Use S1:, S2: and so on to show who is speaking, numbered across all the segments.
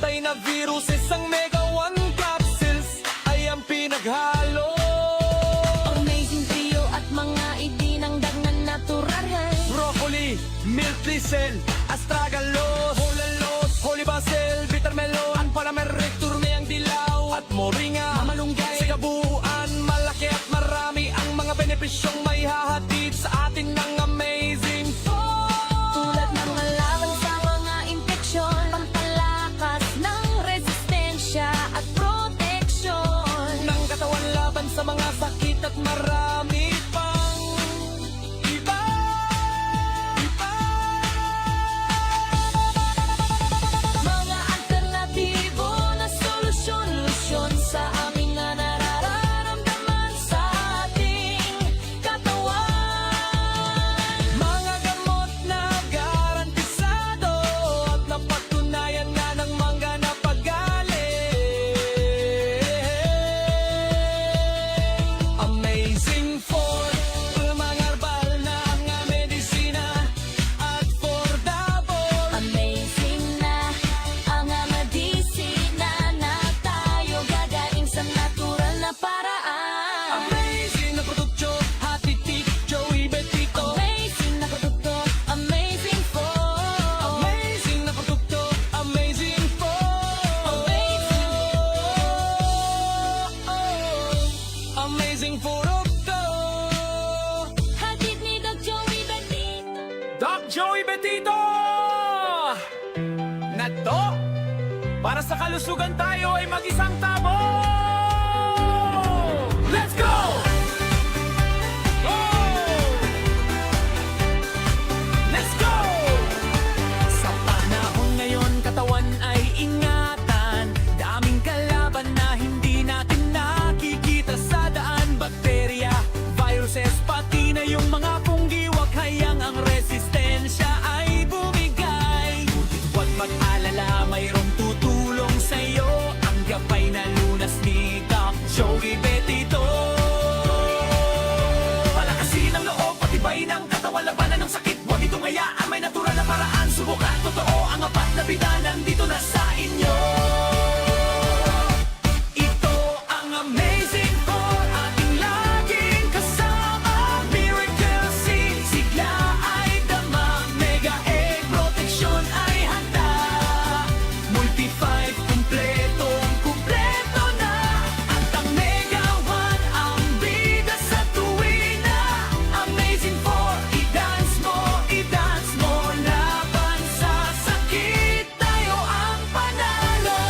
S1: patay na virus, isang Mega 1 capsules ay ang pinaghalo.
S2: Amazing trio at mga idinangdag na natural.
S1: Broccoli, milk thistle, astragalus, hulalos, holy basil, bitter melon, ang palamerek, turme ang dilaw, at moringa, mamalunggay. Sa kabuuan, malaki at marami ang mga benepisyong may hahatid sa atin ng amazing food.
S2: Tulad ng laban sa mga impeksyon, pampalakas ng resistensya at proteksyon
S1: Ng katawan laban sa mga sakit at marami pang iba.
S2: Mga alternatibo na solusyon sa aming nararamdaman sa ating katawan.
S1: Mga gamot na garantisado at napatunayan nga ng mga napagaling. Amazing Food, mga herbal na nga medisina at affordable.
S2: Amazing na ang medisina na tayo gagaling sa natural na paraan.
S1: Amazing na produkto, hatitik, Joey Betito.
S2: Amazing na produkto, amazing food.
S1: Amazing na produkto, amazing food. Amazing produkto.
S2: Hatid ni Doc Joey Betito.
S1: Doc Joey Betito! Na to, para sa kalusugan tayo ay mag-isang tabo! Let's go! Let's go! Sa panahon ngayon, katawan ay ingatan. Daming kalaban na hindi natin nakikita sa daan. Bakterya, viruses, pati na yung mga punggiwak. Hayang ang resistensya ay bumigay. Ngunit huwag mag-alala, mayroong tutulong sa'yo. Ang gabay na lunas ni Doc Joey Betito. Palakasin ang loob, patibay ng katawan, labanan ng sakit. Huwag itong hayaan, may natural na paraan. Subukan, totoo ang apat na bida, nandito na sa inyo. Ito ang amazing for ating laging kasama. Miracle Seed, sigla ay dama. Mega Egg, proteksyon ay handa. Multi-5, kumpleto na. At ang Mega 1 ang bida sa tuwina. Amazing for i-dance mo laban sa sakit. Tayo ang panalo.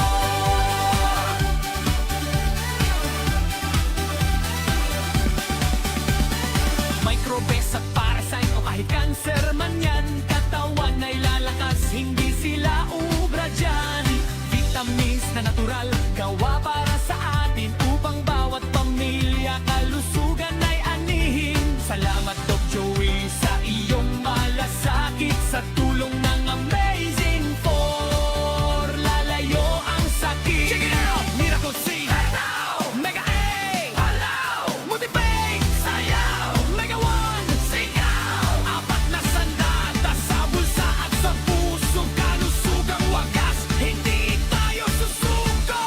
S1: Microbes at parasite o kahit cancer man yan, katawan ay lalakas, hindi sila ubra dyan. Vitamins na natural, gawa para sa atin, upang bawat pamilya kalusugan ay anihin. Salamat Doc Joey sa iyong malasakit, sa tulong ng Amazing For lalayo ang sakit. Check it out! Miracle Seed, hello! Mega Egg, hello! Multi-Bake, sayaw! Mega 1, sigaw! Apat na sandata sa bulsa at sa puso, kalusugang wagas, hindi tayo susuko.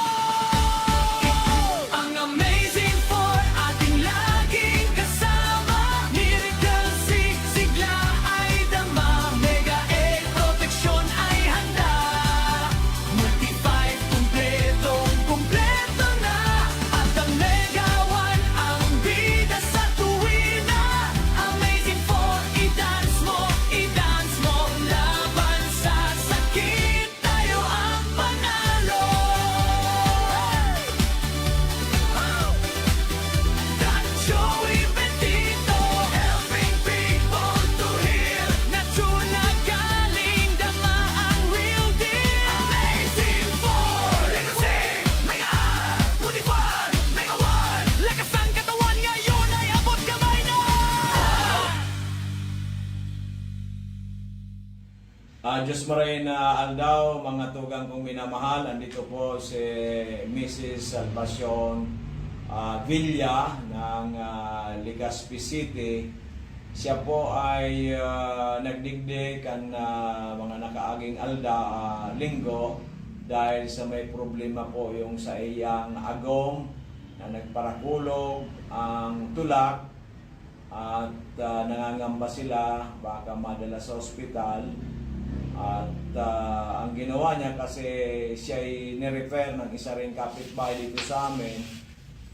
S1: Ang Amazing For ating laging kasama. Miracle Seed, sigla ay dama. Mega Egg, proteksyon ay handa. Multi-5, kumpleto na. At ang Mega 1 ang bida sa tuwina. Amazing For i-dance mo laban sa sakit. Tayo ang panalo. Doc Joey Betito, helping people to heal. Natural galing, dama ang real deal. Amazing For, legacy, Mega Up, Multi-1, Mega 1. Lakas ang katawan ngayon ay abot kamay na.
S3: Diyos maray na aldaw, mga tugang kong minamahal. Andito po si Mrs. Salvacion Villa ng Legazpi City. Siya po ay nagdigdig ang mga nakaaging alda linggo dahil sa may problema po yung sa iyang agom na nagparakulog ang tulak at nangangamba sila baka madala sa ospital. At ang ginawa niya, kasi siya ay nirefer ng isa rin kapitbahay dito sa amin,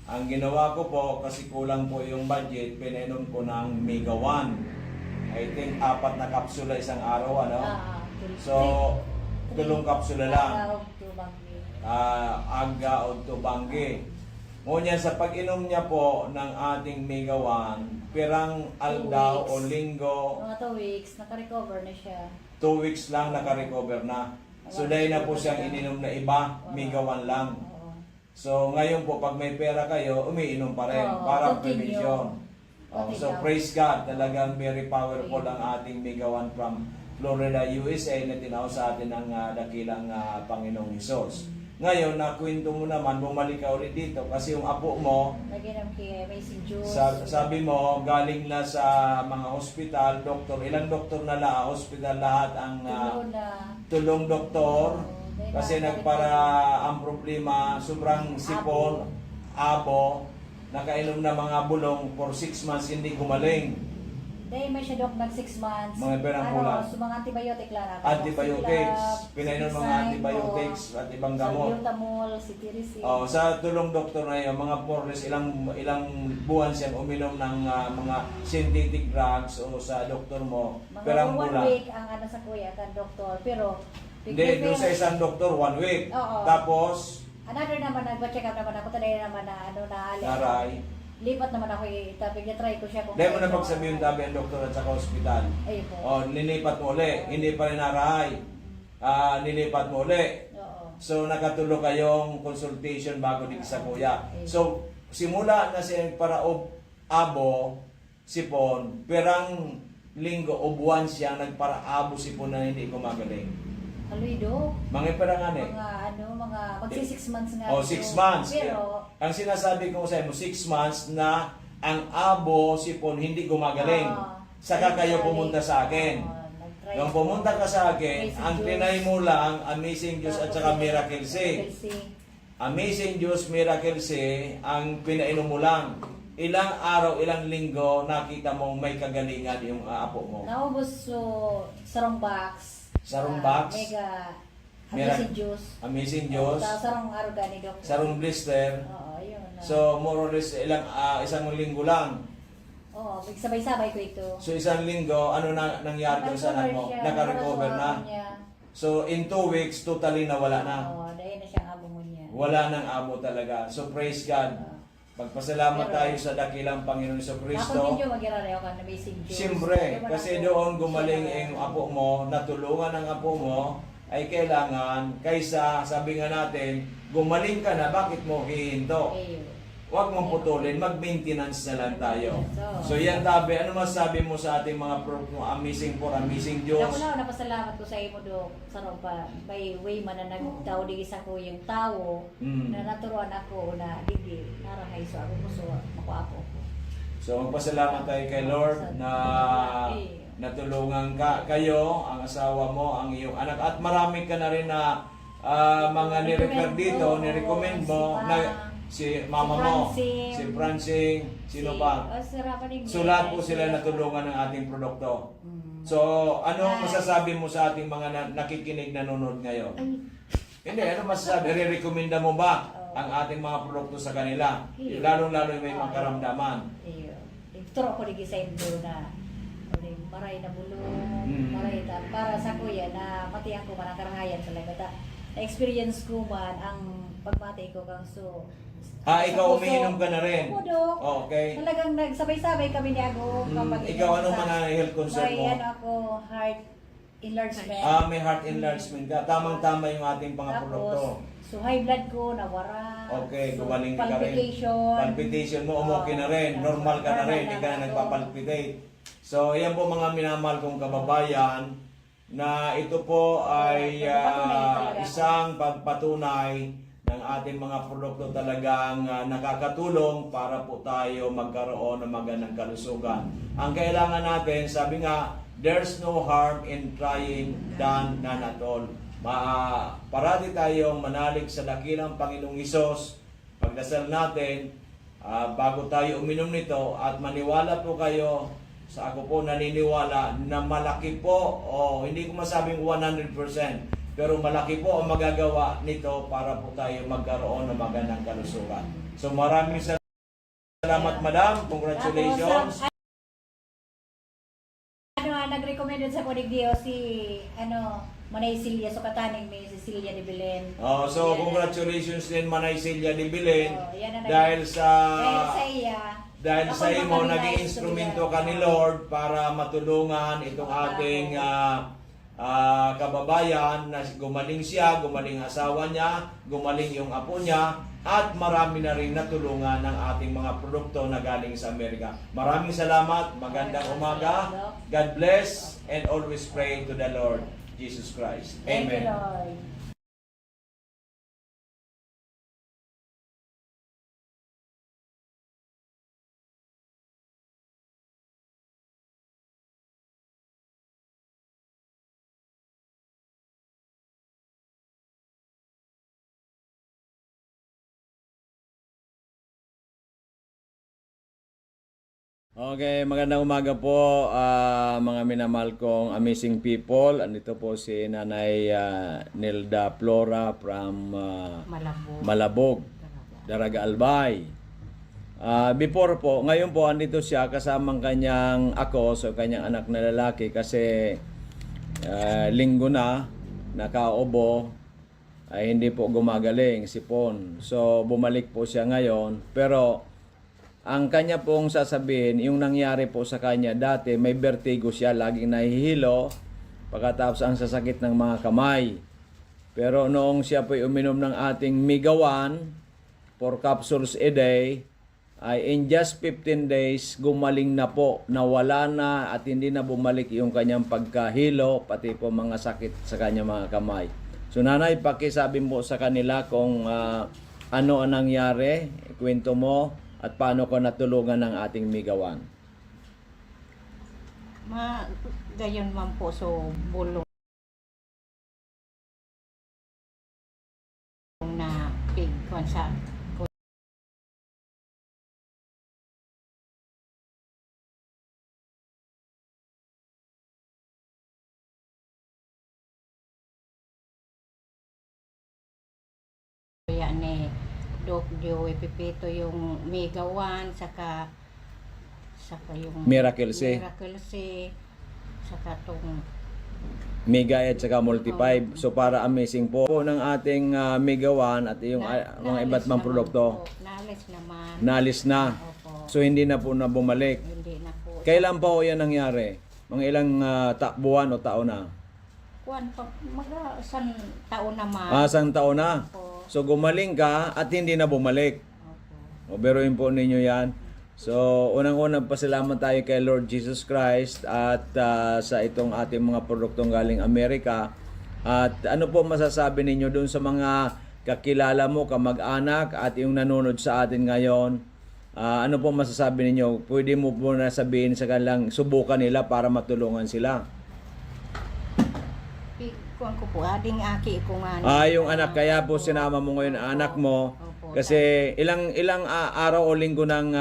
S3: ang ginawa ko po, kasi kulang po yung budget, pinainom ko ng Mega 1. I think 4 na kapsula isang araw, ano? So, 3 kapsula lang. Aga o tubanggi. Ngunyan sa pag-inom niya po ng ating Mega 1, pirang aldaw o linggo,
S4: Mga 2 weeks, naka-recover na siya.
S3: 2 weeks lang naka-recover na. So dahil na po siyang ininom na iba, Mega 1 lang.
S4: Oo.
S3: So ngayon po, pag may pera kayo, umiinom pa rin
S4: Oo,
S3: para
S4: continue.
S3: prevention. So praise God, talagang very powerful ang ating Mega 1 from Florida, USA na tinaw sa atin ng dakilang Panginoong Hesus. Ngayon, nakwento mo naman, bumalik ka ulit dito kasi yung apo mo,
S4: Lagyan ng kay Amazing Juice.
S3: sabi mo, galing na sa mga hospital, doktor, ilang doktor na hospital lahat ang
S4: Tulog na.
S3: tulong doktor.
S4: Oo,
S3: Kasi
S4: dahil
S3: nagpara ang problema, sobrang sipon, abo, nakainom na mga bulong for 6 months hindi gumaling.
S4: Dahil may siya dok nag 6 months.
S3: Mga perang kulang.
S4: So mga antibiotic lang natin.
S3: Antibiotics, pinainom mga antibiotics at ibang gamot.
S4: Salbutamol, cetirizine.
S3: Oh, sa tulong doktor na yun, mga porles, ilang buwan siyang uminom ng mga synthetic drugs o sa doktor mo,
S4: Mga
S3: perang
S4: 1
S3: bulan.
S4: week ang ano sa kuya kan doktor. Pero
S3: Hindi, doon sa isang doktor, 1 week.
S4: Oo.
S3: Tapos,
S4: another naman nagpa-check up naman ako today naman na ano na
S3: naray.
S4: lipat naman ako tapos try ko siya kung
S3: Dahil mo na pagsabihin tabi ang doktor at saka ospital.
S4: Ayun po.
S3: O, nilipat mo uli. Hindi pa rin narahay. Nilipat mo uli.
S4: Oo.
S3: So, nakatulo kayong consultation bago di sa kuya. So, simula na siya para abo, sipon, perang linggo o buwan siya nagparaabo sipon na hindi gumagaling.
S4: Aluido.
S3: Mga perang ano eh.
S4: Mga magsi 6 months nga.
S3: O, 6 months.
S4: Pero,
S3: Ang sinasabi ko sa inyo, 6 months na ang abo, sipon, hindi gumagaling. Saka kayo pumunta sa akin.
S4: nag-try
S3: Nung
S4: ako.
S3: pumunta ka sa akin,
S4: Amazing
S3: ang
S4: Juice.
S3: trinay mo lang, Amazing Juice at saka Miracle C. Amazing Juice, Miracle C, ang pinainom mo lang. Ilang araw, ilang linggo, nakita mong may kagalingan yung apo mo.
S4: Naubos so sarong box.
S3: Sarong box?
S4: Mega
S3: Mira-
S4: Amazing Juice.
S3: Amazing Juice,
S4: Sarong araw gani dok.
S3: sarong blister.
S4: Oo, yun.
S3: So, more or less, isang linggo lang.
S4: Oo, sabay-sabay ko ito.
S3: So, isang linggo, ano na nangyari doon sa anak mo?
S4: siya.
S3: Naka-recover na.
S4: Niya.
S3: So, in 2 weeks, totally nawala na.
S4: Oo, dahil na siyang abo mo niya.
S3: Wala nang abo talaga. So, praise God. Magpasalamat tayo sa dakilang Panginoon sa
S4: Ako
S3: Kristo.
S4: din yung mag-irarayo ka na Amazing Juice.
S3: Siyempre, kasi doon gumaling
S4: Siya
S3: ang apo mo, natulungan ang apo mo, ay kailangan, kaysa sabi nga natin, gumaling ka na, bakit mo hihinto?
S4: Ayun.
S3: Huwag mong putulin, mag-maintenance na lang tayo. So yan tabi, ano masabi mo sa ating mga amazing for amazing Diyos?
S4: Ako na, napasalamat ko sa imo do sa pa by way man na nagtao di isa ko yung tao na naturuan ako na dili narahay so ako puso makuapo ko.
S3: So magpasalamat tayo kay Lord na natulungan kayo, ang asawa mo, ang iyong anak at marami ka na rin na mga ni-refer dito, ni-recommend mo na si mama mo, si Francine, sino pa? So lahat po sila natulungan ng ating produkto. So ano masasabi mo sa ating mga nakikinig nanonood ngayon? Hindi, ano masasabi? Re-recommenda mo ba ang ating mga produkto sa kanila? Lalo-lalo may mga karamdaman.
S4: Turo ko lagi sa imo na maray na bulong, maray ta para sa kuya na matiyan ko man ang karahayan talaga ta. Na-experience ko man ang pagmati ko kang so
S3: Ikaw umiinom ka na rin?
S4: Opo, Dok.
S3: Okay.
S4: Talagang nagsabay-sabay kami ni Ago.
S3: Ikaw anong mga health concern mo?
S4: May ano ako, heart enlargement.
S3: May heart enlargement ka. Tamang-tama yung ating mga produkto.
S4: So high blood ko, nawara.
S3: Okay,
S4: so,
S3: gumaling ka rin. Palpitation mo, okay na rin. Normal ka na rin, hindi ka na nagpapalpitate. So, yan po mga minamahal kong kababayan na ito po ay isang pagpatunay ng ating mga produkto talagang nakakatulong para po tayo magkaroon ng magandang kalusugan. Ang kailangan natin, sabi nga, there's no harm in trying than none at all. parati tayong manalig sa dakilang Panginoong Hesus. Pagdasal natin, bago tayo uminom nito, at maniwala po kayo, sa ako po naniniwala na malaki po, hindi ko masabing 100%, pero malaki po ang magagawa nito para po tayo magkaroon ng magandang kalusugan. So maraming salamat, Madam. Congratulations.
S4: Nag-recommend sa Kodig Dio si Manay Silya, so kataning may Cecilia de Belen.
S3: So congratulations din, Manay Silya de Belen,
S4: yan ang
S3: dahil sa
S4: iya.
S3: dahil sa imo naging instrumento ka ni Lord para matulungan itong ating kababayan na gumaling siya, gumaling asawa niya, gumaling yung apo niya, at marami na rin natulungan ng ating mga produkto na galing sa Amerika. Maraming salamat, magandang umaga, God bless, and always pray to the Lord Jesus Christ.
S4: Thank you,
S3: Amen.
S4: Lord.
S3: Okay, magandang umaga po mga minamahal kong amazing people. Andito po si Nanay Nilda Flora from Malabog, Daraga Albay. Before po, ngayon po andito siya kasamang kanyang ako, so kanyang anak na lalaki kasi linggo na nakaubo ay hindi po gumagaling sipon. So bumalik po siya ngayon, pero ang kanya pong sasabihin, yung nangyari po sa kanya dati, may vertigo siya, laging nahihilo, pagkatapos ang sasakit ng mga kamay. Pero noong siya po'y uminom ng ating Migawan, 4 capsules a day, ay in just 15 days, gumaling na po, nawala na at hindi na bumalik yung kanyang pagkahilo, pati po mga sakit sa kanyang mga kamay. So nanay, pakisabi mo sa kanila kung ano ang nangyari, kwento mo, at paano ko natulungan ng ating Migawan?
S5: Gayon man po, so bulong na pig sa yan Doc Joey Pipito yung Migawan, saka yung
S3: Miracle C.
S5: Saka tong
S3: Mega at saka Multi 5. So para amazing po ng ating Migawan at yung mga iba't mang produkto. Nalis na.
S5: Opo.
S3: So hindi na po na bumalik.
S5: Hindi na po.
S3: Kailan po yan nangyari? Mga ilang buwan o taon na?
S5: Kuan pa isang taon naman.
S3: Isang taon na.
S5: Opo.
S3: So gumaling ka at hindi na bumalik.
S5: Opo.
S3: O beruin po ninyo yan. So unang-unang pasalamat tayo kay Lord Jesus Christ at sa itong ating mga produktong galing Amerika. At ano po masasabi ninyo dun sa mga kakilala mo, kamag-anak at yung nanonood sa atin ngayon? Ano po masasabi ninyo? Pwede mo po na sabihin sa kanilang subukan nila para matulungan sila.
S5: Kuan ko po, ading aki ko nga.
S3: Yung anak, kaya po sinama mo ngayon ang anak mo.
S5: Opo.
S3: Kasi ilang araw o linggo nang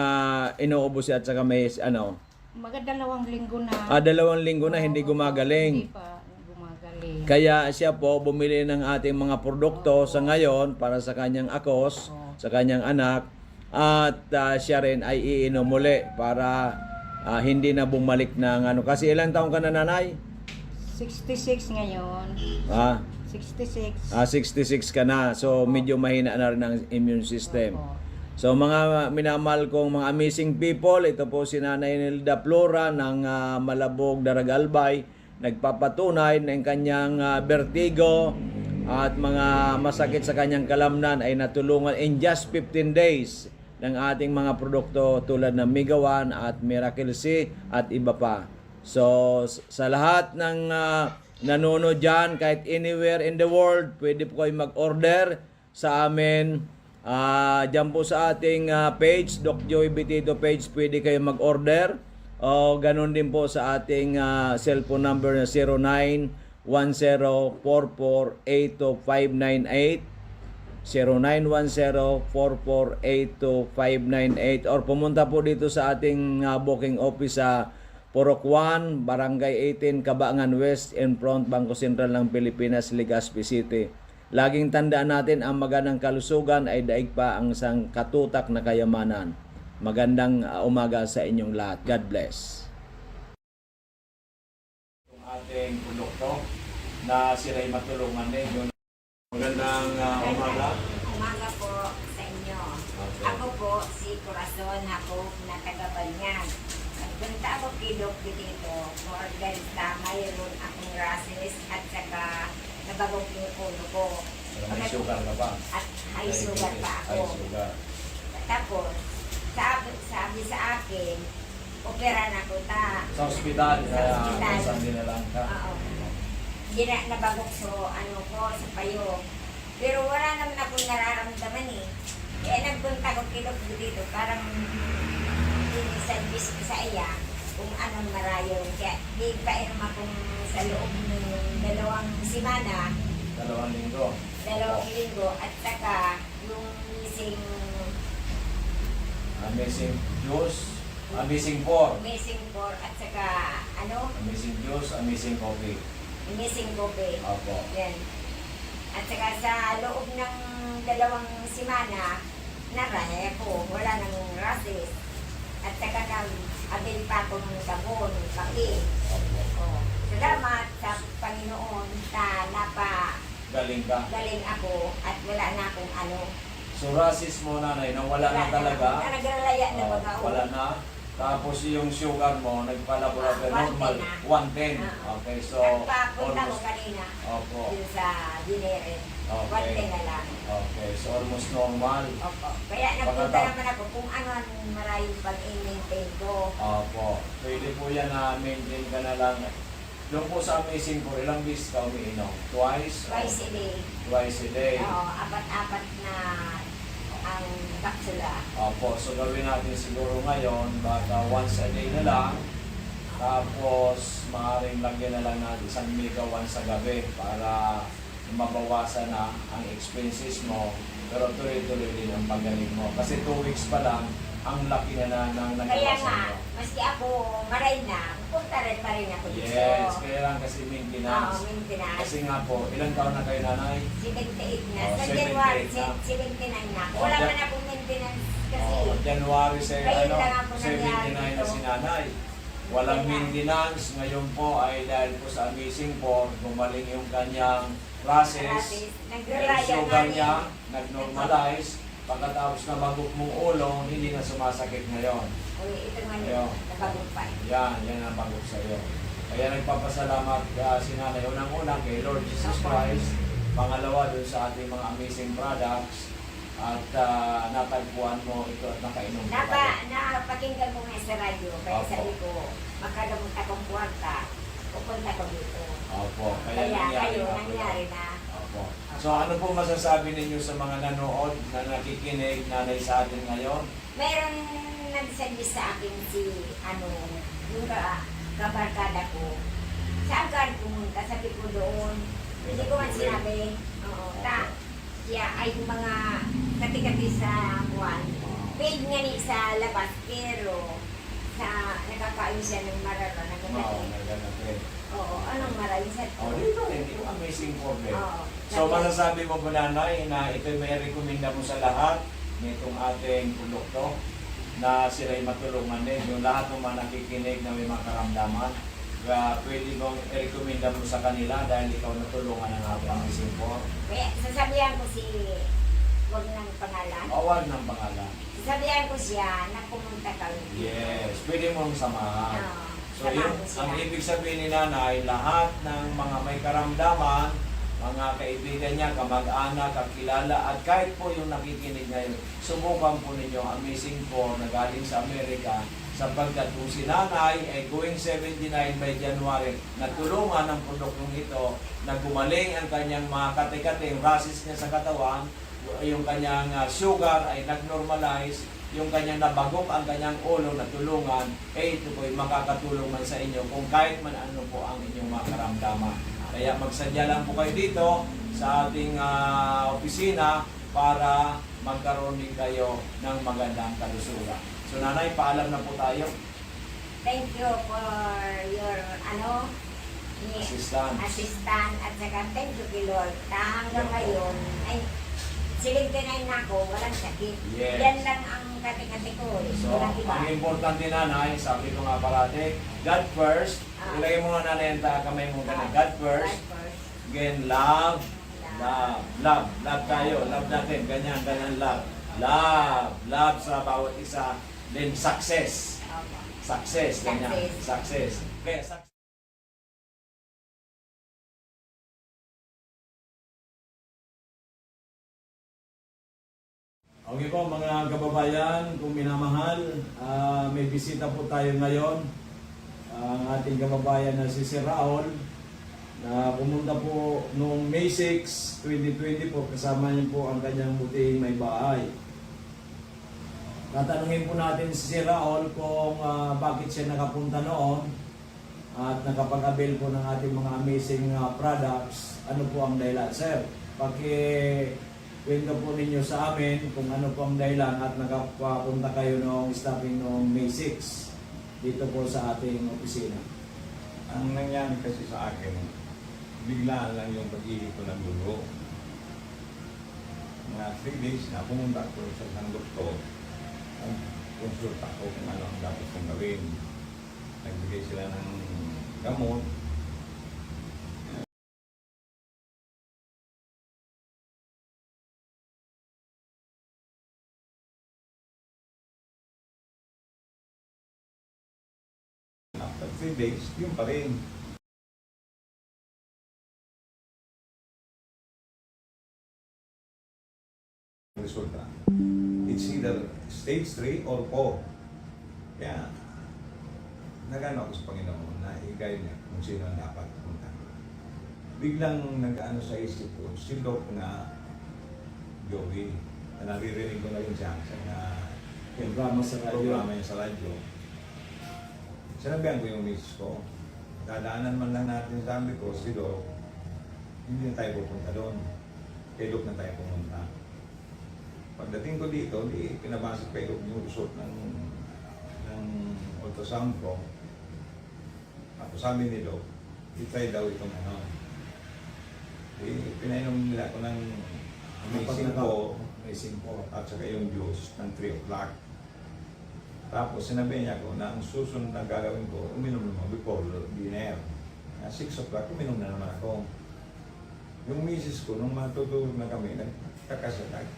S3: inuubos siya at saka may
S5: Dalawang linggo na.
S3: 2 linggo na hindi gumagaling.
S5: Hindi pa gumagaling.
S3: Kaya siya po bumili ng ating mga produkto sa ngayon para sa kanyang akos, sa kanyang anak. At siya rin ay iinom muli para hindi na bumalik ng Kasi ilang taong ka na, nanay?
S5: 66 ngayon. 66.
S3: 66 ka na. So medyo mahina na rin ang immune system.
S5: Opo.
S3: So mga minamahal kong mga amazing people, ito po si Nanay Nilda Flora ng Malabog, Daraga Albay, nagpapatunay ng kanyang vertigo at mga masakit sa kanyang kalamnan ay natulungan in just 15 days ng ating mga produkto tulad ng Migawan at Miracle C at iba pa. So sa lahat ng nanonood dyan, kahit anywhere in the world, pwede po kayo mag-order sa amin. Dyan po sa ating page, Doc Joey Betito page, pwede kayo mag-order. O ganun din po sa ating cellphone number na 0910-4482-598, 0910-4482-598, or pumunta po dito sa ating booking office sa Purok 1, Barangay 18, Cabangan West, in front Bangko Sentral ng Pilipinas, Legazpi City. Laging tandaan natin, ang magandang kalusugan ay daig pa ang isang katutak na kayamanan. Magandang umaga sa inyong lahat. God bless. Yung ating produkto na sila'y matulungan din. Magandang umaga.
S6: Umaga po sa inyo.
S3: Okay.
S6: Ako po si Corazon, ako na taga-Banyan. Nagpunta ako kay Doc dito for dahil mayroon akong rashes at saka nabagong yung ulo ko.
S3: May sugar ka ba?
S6: At high sugar pa ako.
S3: High sugar.
S6: Tapos, sabi sa akin, opera na ko ta.
S3: Sa ospital,
S6: Sa
S3: kaya
S6: ospital.
S3: saan dinalang ka?
S6: Oo. Nabagok so ano ko sa payo. Pero wala naman akong nararamdaman eh. Kaya nagpunta ko kay Doc dito, parang service ko sa iya kung anong marayo. Kaya di pa akong sa loob ng 2 semana,
S3: 2 linggo.
S6: 2 linggo, at saka yung
S3: Amazing juice, amazing pork,
S6: missing pork, at saka ano,
S3: amazing juice, amazing coffee.
S6: missing coffee.
S3: Opo.
S6: Yan. At saka sa loob ng 2 semana, naraya ko, wala nang rashes. At saka nag-abil pa ako ng sabon, paki.
S3: Opo.
S6: Oh. Salamat sa Panginoon na
S3: Galing ka.
S6: napagaling ako at wala na akong ano.
S3: So rasis mo nanay, nang wala na talaga.
S6: Na nagralaya na
S3: Oh,
S6: mga
S3: wala na. Tapos yung sugar mo, nagpa-laboratory
S6: Ah,
S3: normal,
S6: 110
S3: 110.
S6: Ah.
S3: Okay, so
S6: Nagpapunta ko
S3: almost,
S6: kanina
S3: opo.
S6: dun sa dinere.
S3: Okay.
S6: 110 na lang.
S3: Okay, so almost normal.
S6: Opo. Kaya nagpunta
S3: Pagkata-
S6: naman ako kung ano ang maraming pag-maintain ko.
S3: Opo. Pwede po yan na maintain ka na lang. Doon po sa amazing po, ilang beses ka umiinom? Twice?
S6: Twice a day.
S3: Twice a day.
S6: Oo, 4 na ang kapsula.
S3: Opo, so gawin natin siguro ngayon, baka once a day na lang. Tapos, maaaring lagyan na lang natin 1 mega once sa gabi para mabawasan na ang expenses mo. Pero tuloy-tuloy din ang pagaling mo. Kasi 2 weeks pa lang, ang laki na ng
S6: Kaya
S3: nagawasan
S6: nga,
S3: mo.
S6: maski ako maray na, punta rin pa rin ako dito.
S3: Yes, kaya lang kasi
S6: Oo,
S3: maintenance.
S6: maintenance.
S3: Kasi nga po, ilang taon na kayo nanay?
S6: 78 na.
S3: Oh,
S6: Sa
S3: 78
S6: January,
S3: na.
S6: 79 na.
S3: Oh,
S6: Wala
S3: Jan-
S6: man akong maintenance kasi.
S3: Oh, January sa
S6: Ngayon lang ako
S3: 79 na
S6: nangyari
S3: si nanay. Walang
S6: Wala.
S3: maintenance. Ngayon po ay dahil po sa Amazing po, gumaling yung kanyang process.
S6: Gratis.
S3: Yung
S6: Nagralaya
S3: sugar
S6: na
S3: niya,
S6: rin.
S3: nag-normalize. Pagkatapos na bagok mong ulo, hindi na sumasakit ngayon.
S6: Uy, ito nga
S3: Ayaw.
S6: yun, nabagumpay.
S3: Yan ang bagok sa iyo. Kaya nagpapasalamat si nanay. Unang-unang kay Lord Jesus Christ. Pangalawa dun sa ating mga amazing products. At natagpuan mo ito at nakainom ka pa rin.
S6: Napakinggan ko nga sa radyo, kaya
S3: Opo.
S6: sabi ko, makagamot akong kwarta, pupunta ko dito.
S3: Opo,
S6: Kaya kayo,
S3: nga po
S6: nangyari
S3: yan.
S6: na.
S3: Opo. So ano po masasabi ninyo sa mga nanood na nakikinig nanay sa atin ngayon?
S6: Meron nagsabi sa akin si, yung kabarkada ko, saan ka pumunta? Sabi ko doon. Hindi ko man sinabi. Oo, siya ay yung mga kati-kati sa buwan. Paid nga ni sa labas, pero nakakain siya ng mararo,
S3: Wow,
S6: nagkakati.
S3: nagagalit.
S6: Oo, anong mararo sa
S3: Oh, dito rin, yung amazing problem.
S6: Oo.
S3: So masasabi mo po nanay na ito may rekomenda mo sa lahat nitong ating produkto na sila'y matulungan din. Yung lahat ng mga nakikinig na may mga karamdaman, pwede mong i-recommenda mo sa kanila dahil ikaw natulungan ng ating amazing po.
S6: Kaya sasabihan ko si, wag ng pangalan.
S3: Awal ng pangalan.
S6: Sasabihan ko siya na pumunta ka.
S3: Yes, pwede mong samahan.
S6: Oo,
S3: So
S6: samahan
S3: yun,
S6: ko siya.
S3: ang ibig sabihin ni nanay, lahat ng mga may karamdaman, mga kaibigan niya, kamag-anak, kakilala, at kahit po yung nakikinig ngayon, subukan po ninyo ang amazing po na galing sa Amerika, sapagkat kung si nanay ay going 79 by January, natulungan ng produktong ito, na gumaling ang kanyang mga kate-kate, yung rashes niya sa katawan, yung kanyang sugar ay nag-normalize, yung kanyang nabagok ang kanyang ulo na tulungan, ito po ay makakatulong man sa inyo kung kahit man ano po ang inyong mga karamdaman. Kaya magsadya lang po kayo dito sa ating opisina para magkaroon din kayo ng magandang kalusugan. So nanay, paalam na po tayo.
S6: Thank you for your
S3: Assistant.
S6: assistant at saka thank you kay Lord. Hanggang ngayon, ay, 79 na ako, walang sakit.
S3: Yes.
S6: Yan lang ang kati-kati ko.
S3: So,
S6: Walang iba.
S3: ang importante nanay, sabi ko nga parati, God first. Ilagay mo nga nanay ang kamay mo ganun. God first.
S6: God first.
S3: Again, love. Love tayo. Love natin. Ganyan, love. Love sa bawat isa. Then success.
S6: Opo.
S3: Success. Ganyan. Success. Okay, success. Okay po mga kababayan, kung minamahal, may bisita po tayo ngayon. Ang ating kababayan na si Sir Raul, na pumunta po noong May 6, 2020 po, kasama niyo po ang kanyang buting may bahay. Tatanungin po natin si Sir Raul kung bakit siya nakapunta noon at nakapag-avail po ng ating mga amazing products. Ano po ang dahilan, Sir? Kwento po ninyo sa amin kung ano po ang dahilan at nakapunta kayo noong stopping noong May 6 dito po sa ating opisina.
S7: Ang nangyari kasi sa akin, biglaan lang yung pag-ihip ko ng dugo. Mga 3 days na pumunta ko sa isang doktor. Nag-consult ako kung ano ang dapat kong gawin. Nagbigay sila ng gamot. After 3 days, yun pa rin. Resulta. It's either stage 3 or 4. Kaya, nag-ano ako sa Panginoon na i-guide niya kung sino ang dapat punta. Biglang nag-ano sa isip ko, si Doc na Joey, na naririnig ko na rin siya sa
S3: Programa sa radyo.
S7: programa niya sa radyo. Sinabihan ko yung miss ko, dadaanan man lang natin, sabi ko, si Doc, hindi na tayo pupunta doon. Kay Doc na tayo pumunta. Pagdating ko dito, di pinabasa kay Doc yung result ng ultrasound ko. Tapos sabi ni Doc, i-try daw itong ano. Pinainom nila ako ng amazing po at saka yung juice ng 3 o'clock. Tapos sinabi niya ko na ang susunod na gagawin ko, uminom naman before dinner. 6 o'clock, uminom na naman ako. Yung misis ko, nung matutulog na kami, nagkakasakag.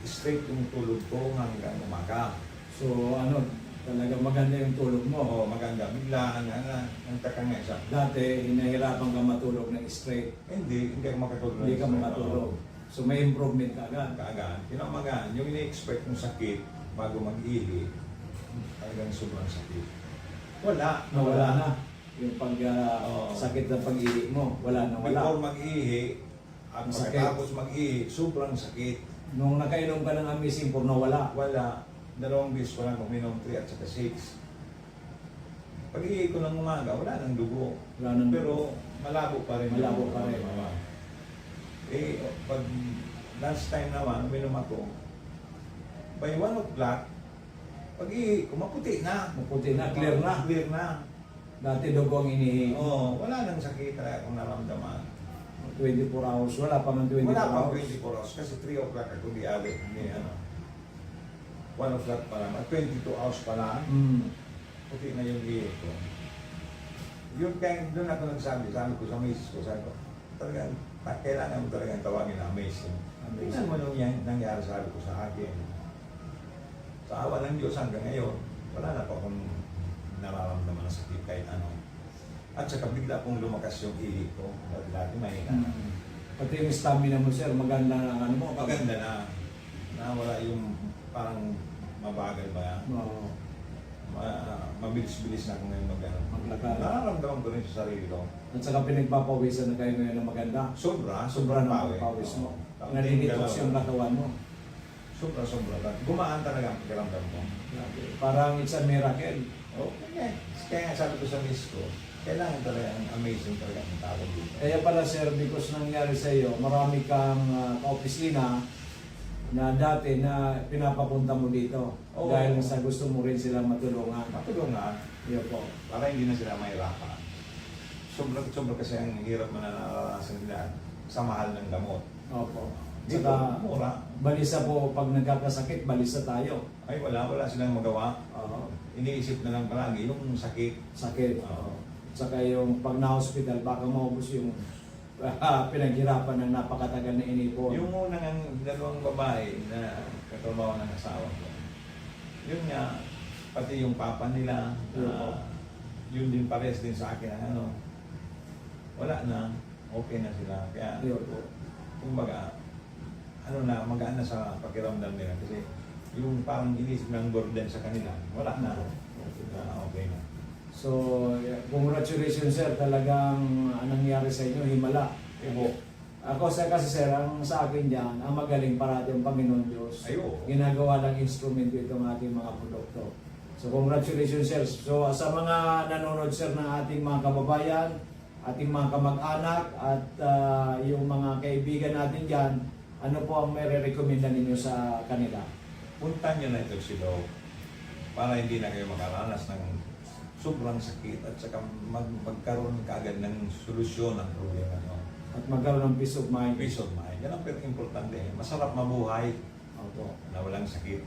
S7: Straight yung tulog ko hanggang umaga.
S3: So ano, talaga maganda yung tulog mo.
S7: Oo, maganda. Biglaan na, nagtaka nga siya.
S3: Dati, hinahirapan ka matulog ng straight.
S7: Hindi ako makatulog.
S3: Hindi ka makatulog. So may improvement ka agad.
S7: Kaagad. Kinamagaan, yung ini-expect mong sakit bago mag-ihi, talagang sobrang sakit. Wala.
S3: Nawala na. Yung pag
S7: Oo.
S3: sakit ng pag-ihi mo, wala na wala.
S7: Before mag-ihi, at
S3: Masakit.
S7: pagkatapos mag-ihi, sobrang sakit.
S3: Nung nakainom ka ng Amazing for nawala.
S7: Wala. 2 beses ko lang uminom 3 at saka 6. Pag-ihi ko ng umaga, wala nang dugo.
S3: Wala nang
S7: Pero malabo pa rin.
S3: Malabo pa rin.
S7: Pag last time naman, uminom ako, by 1 o'clock, pag-ihi ko, maputi na.
S3: Maputi na, clear na.
S7: Clear na.
S3: Dati dugo ang inihi.
S7: Oo, wala nang sakit na akong naramdaman.
S3: 24 hours. Wala pa man 24
S7: Wala pang
S3: hours.
S7: 24 hours kasi 3 o'clock ako di abot. Hindi ano. 1 o'clock pa lang. 22 hours pa lang. Puti na yung ihi ko. Yun kaya doon ako nagsabi. Sabi ko sa misis ko, sabi ko, talagang kailangan mo talagang tawagin na amazing. Tingnan mo nung yan nangyari sabi ko sa akin. Sa awa ng Diyos hanggang ngayon, wala na po akong nararamdaman na sakit kahit ano. At saka bigla pong lumakas yung ihi ko. Dati mahina.
S3: Pati yung stamina mo, sir, maganda na ang ano mo.
S7: Maganda na. Nawala yung parang mabagal ba yan.
S3: Oo.
S7: Mabilis-bilis na ako ngayon
S3: Maglakad.
S7: Nararamdaman ko rin sa sarili ko.
S3: At saka pinagpapawisan na kayo ngayon na maganda.
S7: Sobra
S3: Sobrang
S7: pawi.
S3: pawis mo.
S7: Oo.
S3: Nalilitos yung katawan mo.
S7: Sobra. Gumaan talaga ang pakiramdam ko.
S3: Parang it's a miracle.
S7: Oh, kaya nga sabi ko sa miss ko, kailangan talaga, ang amazing talaga ang tao dito.
S3: Kaya pala sir, because nangyari sa iyo, marami kang kaopisina na dati na pinapapunta mo dito.
S7: Oo.
S3: Dahil sa gusto mo rin silang matulungan.
S7: Matulungan,
S3: Yun po.
S7: para hindi na sila mahirapan. Sobrang kasi ang hirap na naranasan nila sa mahal ng gamot.
S3: Opo.
S7: Dito,
S3: Saka,
S7: mura.
S3: balisa po, pag nagkakasakit, balisa tayo.
S7: Ay, wala silang magawa.
S3: Oo.
S7: Iniisip na lang palagi yung sakit.
S3: Sakit.
S7: Oo.
S3: Saka yung pag na-hospital, baka maubos yung pinaghirapan ng napakatagal na inipon.
S7: Yung unang ang dalawang babae na katrabaho ng asawa ko, yun nga, pati yung papa nila, yun din pares din sa akin, ano, wala na, okay na sila. Kaya,
S3: Yun po.
S7: kumbaga, ano na, magaan na sa pakiramdam nila. Kasi yung parang inisip ng burden sa kanila, wala na. Okay na.
S3: So, congratulations sir, talagang nangyari sa inyo, himala.
S7: Ibo.
S3: Ako kasi sir, ang sa akin dyan, ang magaling parati ang Panginoon Diyos.
S7: Ay, oo.
S3: Ginagawa ng instrumento itong ating mga produkto. So, congratulations sir. So, sa mga nanonood sir ng ating mga kababayan, ating mga kamag-anak, at yung mga kaibigan natin dyan, ano po ang may re-recommenda ninyo sa kanila?
S7: Punta nyo na ito si Doc para hindi na kayo makaranas ng sobrang sakit at saka magkaroon kaagad ng solusyon ng problema nyo.
S3: At magkaroon ng peace of mind.
S7: Peace of mind. Yan ang importante. Masarap mabuhay
S3: Opo.
S7: na walang sakit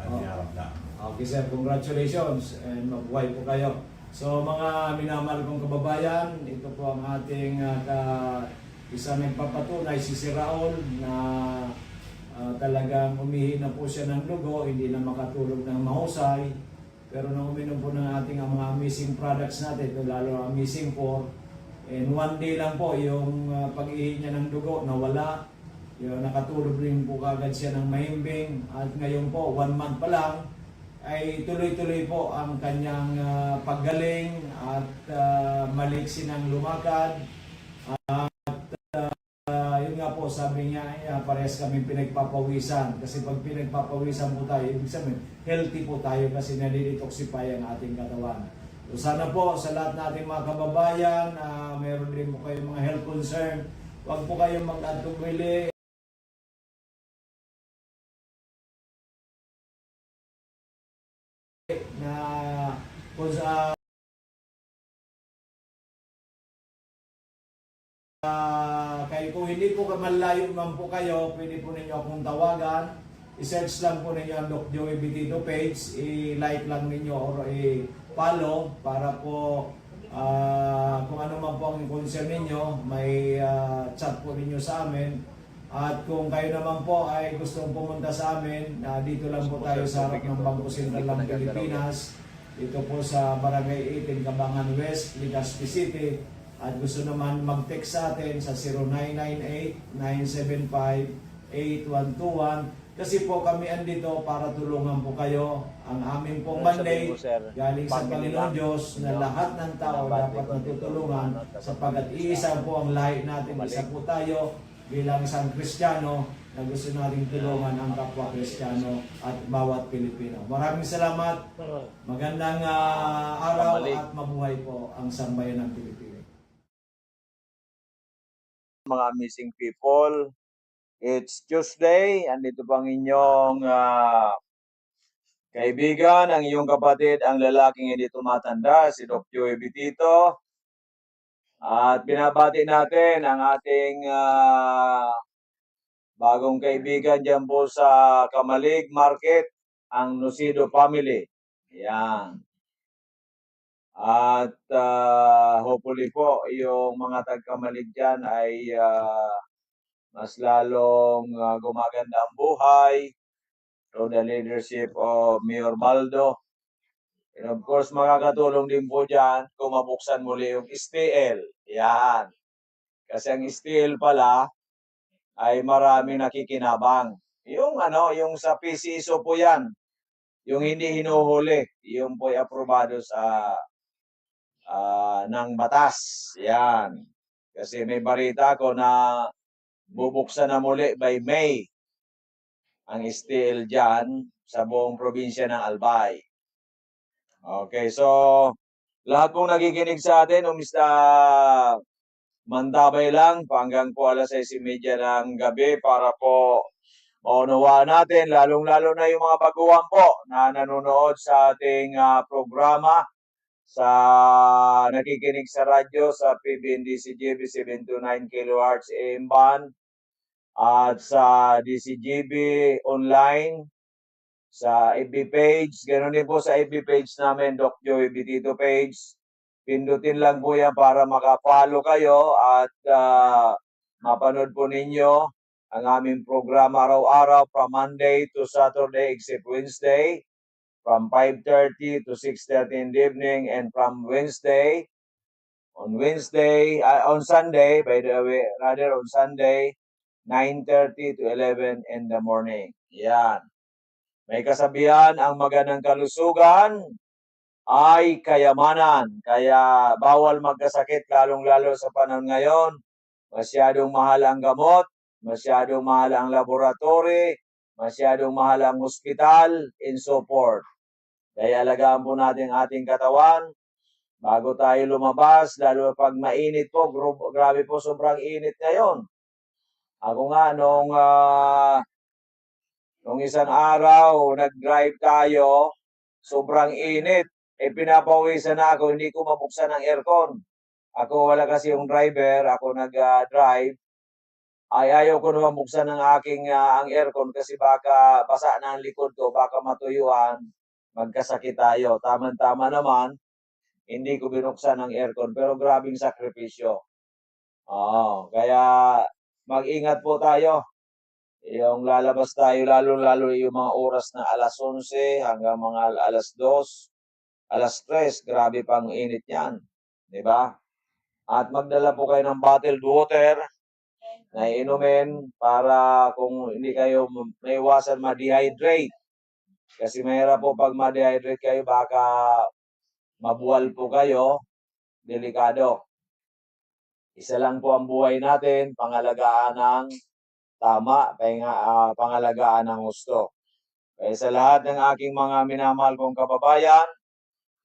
S7: at
S3: Oo.
S7: hinarap na.
S3: Okay sir, congratulations and mabuhay po kayo. So mga minamahal kong kababayan, ito po ang ating isa nagpapatunay si Sir Raul na talagang umihi na po siya ng dugo, hindi na makatulog ng mahusay. Pero nang uminom po ng ating mga missing products natin, ito lalo ang missing 4. And one day lang po yung pag-ihi niya ng dugo nawala. Yung nakatulog rin po kagad siya ng mahimbing. At ngayon po, 1 month pa lang, ay tuloy-tuloy po ang kanyang paggaling at maliksi ng lumakad. Yun nga po, sabi niya, parehas kami pinagpapawisan. Kasi pag pinagpapawisan po tayo, ibig sabihin, healthy po tayo kasi nalidetoxify ang ating katawan. So sana po sa lahat nating mga kababayan, meron din po kayong mga health concern, huwag po kayong mag-atubili na kung sa kayo kung hindi po malayo man po kayo, pwede po ninyo akong tawagan. I-search lang po ninyo ang Doc Joey Betito page, i-like lang ninyo or i-follow para po kung ano man po ang concern ninyo, may chat po ninyo sa amin. At kung kayo naman po ay gustong pumunta sa amin, dito lang po tayo sa harap ng Bangko Sentral ng Pilipinas. Dito po sa Barangay 18, Cabangan West, Legazpi City. At gusto naman mag-text sa atin sa 0998-975-8121. Kasi po kami andito para tulungan po kayo. Ang aming pong mandate galing sa Panginoon Diyos na lahat ng tao dapat natutulungan sapagkat iisa po ang lahi natin. Isa po tayo bilang isang Kristiyano na gusto nating tulungan ang kapwa Kristiyano at bawat Pilipino. Maraming salamat. Magandang araw at mabuhay po ang sambayan ng Pilipino.
S8: Mga missing people. It's Tuesday, andito pang inyong kaibigan, ang iyong kapatid, ang lalaking hindi tumatanda, si Doc Joey Betito. At binabati natin ang ating bagong kaibigan dyan po sa Kamalig Market, ang Lucido family. Yan. At hopefully po, yung mga tagkamalig dyan ay mas lalong gumaganda ang buhay through the leadership of Mayor Baldo. And of course, makakatulong din po dyan kung mabuksan muli yung STL. Yan. Kasi ang STL pala ay maraming nakikinabang. Yung yung sa PCSO po yan. Yung hindi hinuhuli. Yung po ay aprobado sa ng batas. Yan. Kasi may balita ko na bubuksan na muli by May ang STL dyan sa buong probinsya ng Albay. Okay, so Lahat pong nakikinig sa atin, umista mantabay lang hanggang po 6:30 ng gabi para po maunawaan natin, lalong-lalo na yung mga baguhan po na nanonood sa ating programa, sa nakikinig sa radyo sa PBNDCGB 729 kHz AM band at sa DCGB online, sa FB page, ganoon din po sa FB page namin, Doc Joey Bitito page. Pindutin lang po yan para makafollow kayo at mapanood po ninyo ang aming programa araw-araw from Monday to Saturday except Wednesday from 5:30 to 6:30 in the evening, and from on Sunday, by the way, rather on Sunday, 9:30 to 11 in the morning. Yan. May kasabihan, ang magandang kalusugan ay kayamanan. Kaya bawal magkasakit, lalong-lalo sa panahon ngayon. Masyadong mahal ang gamot, masyadong mahal ang laboratory, masyadong mahal ang hospital, and so forth. Kaya alagaan po natin ating katawan bago tayo lumabas, lalo pag mainit po. Grabe po, sobrang init ngayon. Ako nga, nung isang araw, nag-drive tayo, sobrang init. Pinapawisan na ako, hindi ko mabuksan ang aircon. Ako wala kasi yung driver, ako nag-drive. Ay ayaw ko naman buksan ang aking ang aircon kasi baka basa na ang likod ko, baka matuyuan, magkasakit tayo. Tama-tama naman, hindi ko binuksan ang aircon, pero grabing sakripisyo. Kaya mag-ingat po tayo. Yung lalabas tayo, lalo-lalo yung mga oras na 11:00 hanggang mga 2:00, 3:00, grabe pang init yan. Di ba? At magdala po kayo ng bottled water na inumin para kung hindi kayo maiwasan ma-dehydrate. Kasi mahirap po pag ma-dehydrate kayo, baka mabuwal po kayo, delikado. Isa lang po ang buhay natin, pangalagaan ng tama, pangalagaan ng gusto. Kaya sa lahat ng aking mga minamahal kong kababayan,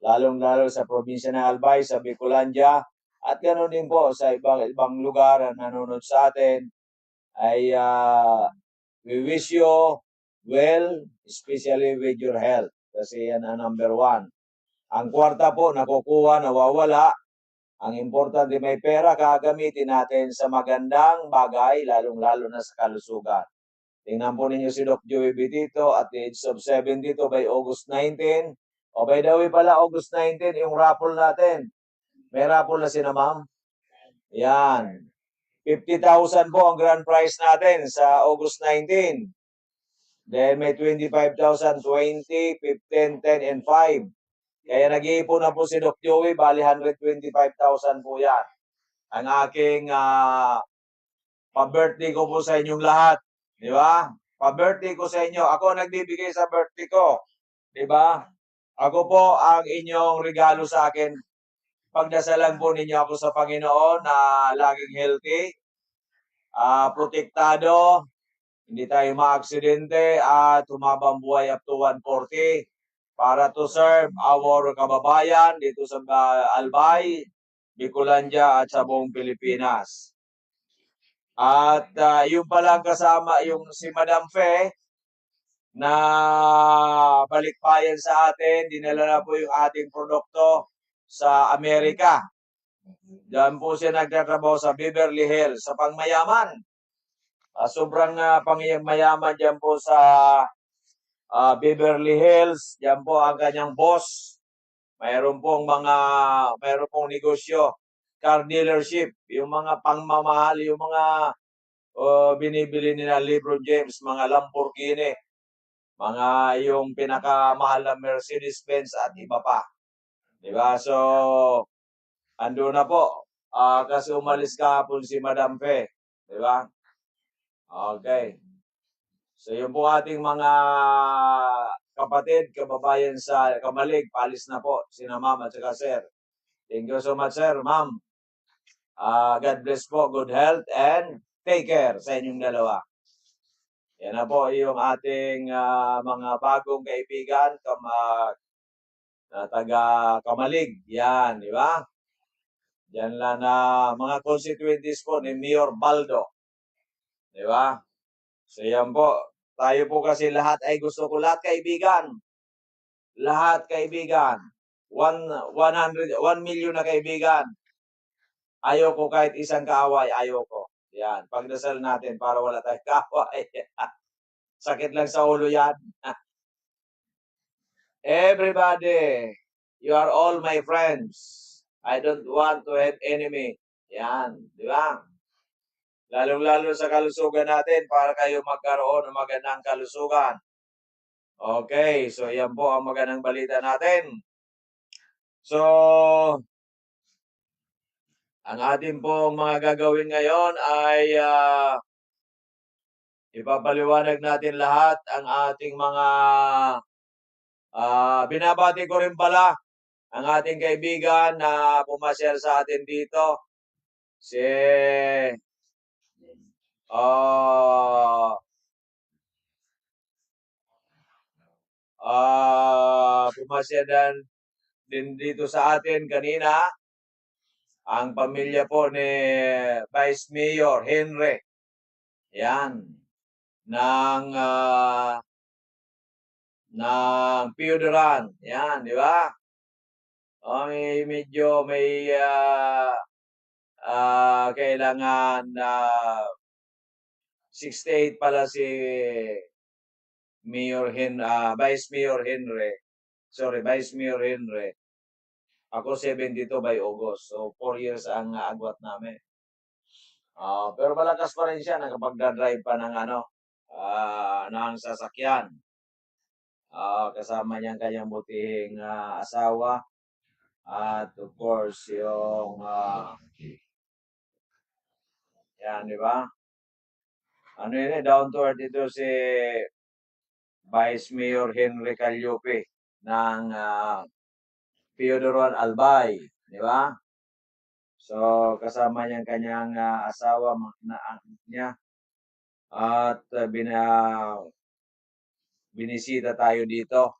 S8: lalong-lalo sa probinsya ng Albay, sa Bicolandia, at ganoon din po sa ibang lugar na nanonood sa atin, ay we wish you well, especially with your health. Kasi yan ang number 1. Ang kwarta po, nakukuha, nawawala. Ang importante, may pera, gagamitin natin sa magandang bagay, lalong-lalo na sa kalusugan. Tingnan po ninyo si Doc Joey Bitito at the age of 72 by August 19. O by the way pala, August 19, yung raffle natin. May raffle na sina ma'am. Yan. 50,000 po ang grand prize natin sa August 19. Then may 25,000, 20, 15, 10, and 5. Kaya nag-iipon na po si Doc Joey, bali 125,000 po yan. Ang aking pa-birthday ko po sa inyong lahat. Di ba? Pa-birthday ko sa inyo. Ako nagbibigay sa birthday ko. Di ba? Ako po ang inyong regalo sa akin. Pagdasalan po ninyo ako sa Panginoon na laging healthy, protektado, hindi tayo maaksidente at humabang buhay up to 140 para to serve our kababayan dito sa Albay, Bicolandia at sa buong Pilipinas. At yung palang kasama yung si Madam Fe na balikbayan sa atin, dinala na po yung ating produkto sa Amerika. Diyan po siya nagtatrabaho sa Beverly Hills, sa pangmayaman. Sobrang pangmayaman diyan po sa Beverly Hills. Diyan po ang kanyang boss. Mayroon pong negosyo, car dealership, yung mga pangmamahal, yung mga binibili nila LeBron James, mga Lamborghini, mga yung pinakamahal na Mercedes-Benz at iba pa. Diba? So, ando na po. Kasi umalis kahapon si Madam Fe. Diba? Okay. So, yun po ating mga kapatid, kababayan sa Kamalig, palis na po, sina ma'am at saka sir. Thank you so much, sir, ma'am. God bless po, good health, and take care sa inyong dalawa. Yan na po yung ating mga bagong kaibigan, na taga Kamalig. Yan, di ba? Yan lang na mga constituencies po ni Mayor Baldo. Di ba? So yan po. Tayo po kasi lahat ay gusto ko lahat kaibigan. Lahat kaibigan. 1 million na kaibigan. Ayoko kahit isang kaaway, ayoko. Yan, pagdasal natin para wala tayong kaaway. Sakit lang sa ulo yan. Everybody, you are all my friends. I don't want to have enemy. Yan, di ba? Lalong-lalo sa kalusugan natin para kayo magkaroon ng magandang kalusugan. Okay, so yan po ang magandang balita natin. So, ang ating pong mga gagawin ngayon ay ipapaliwanag natin lahat ang ating mga binabati ko rin pala ang ating kaibigan na pumasyal sa atin dito. Si pumasyal din dito sa atin kanina ang pamilya po ni Vice Mayor Henry. Yan. Ng Piodoran. Yan, di ba? Medyo may kailangan 68 pala si Vice Mayor Henry. Sorry, Vice Mayor Henry. Ako 72 by August. So 4 years ang agwat namin. Pero malakas pa rin siya nakapagdadrive pa ng ng sasakyan. Kasama niya ang kanyang butihing asawa. At of course, yung yan, di ba? Ano yun down to earth ito si Vice Mayor Henry Calliope ng Piodoran Albay, di ba? So, kasama niya ang kanyang asawa, na anak niya. At binisita tayo dito.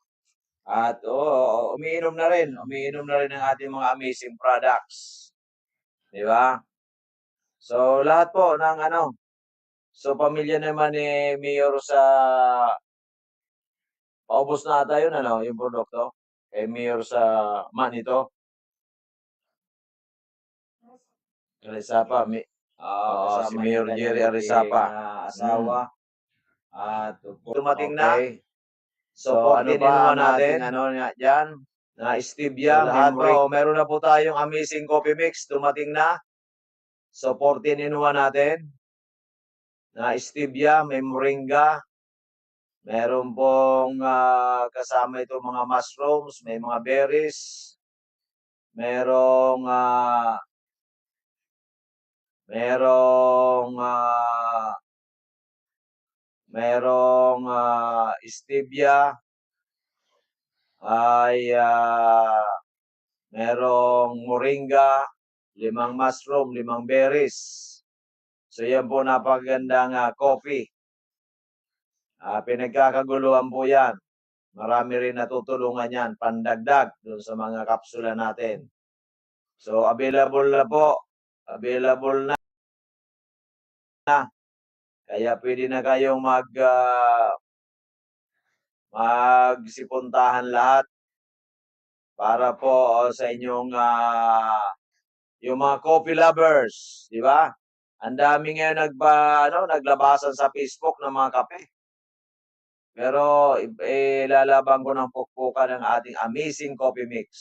S8: At umiinom na rin ang ating mga amazing products. Di ba? So, lahat po ng so, pamilya naman ni Mayor sa paubos na ata yun, yung produkto. Mayor sa Manito. Arizapa. Si Mayor Jerry Arizapa. Asawa. At dumating na. So, ano ba natin? Dyan? Na stevia. Meron na po tayong amazing coffee mix. Dumating na. So, 14-in-1 natin. Na stevia, may moringa. Meron pong kasama ito mga mushrooms, may mga berries. Merong stevia, ay merong moringa, 5 mushroom, 5 berries. So yan po napagandang coffee. Pinagkakaguluhan po yan. Marami rin natutulungan yan, pandagdag doon sa mga kapsula natin. So available na po. Available na. Kaya pwede na kayong magsipuntahan lahat para po sa inyong yung mga coffee lovers, di ba? Ang dami ngayon naglabasan sa Facebook ng mga kape. Pero lalaban ko ng pukpukan ng ating amazing coffee mix.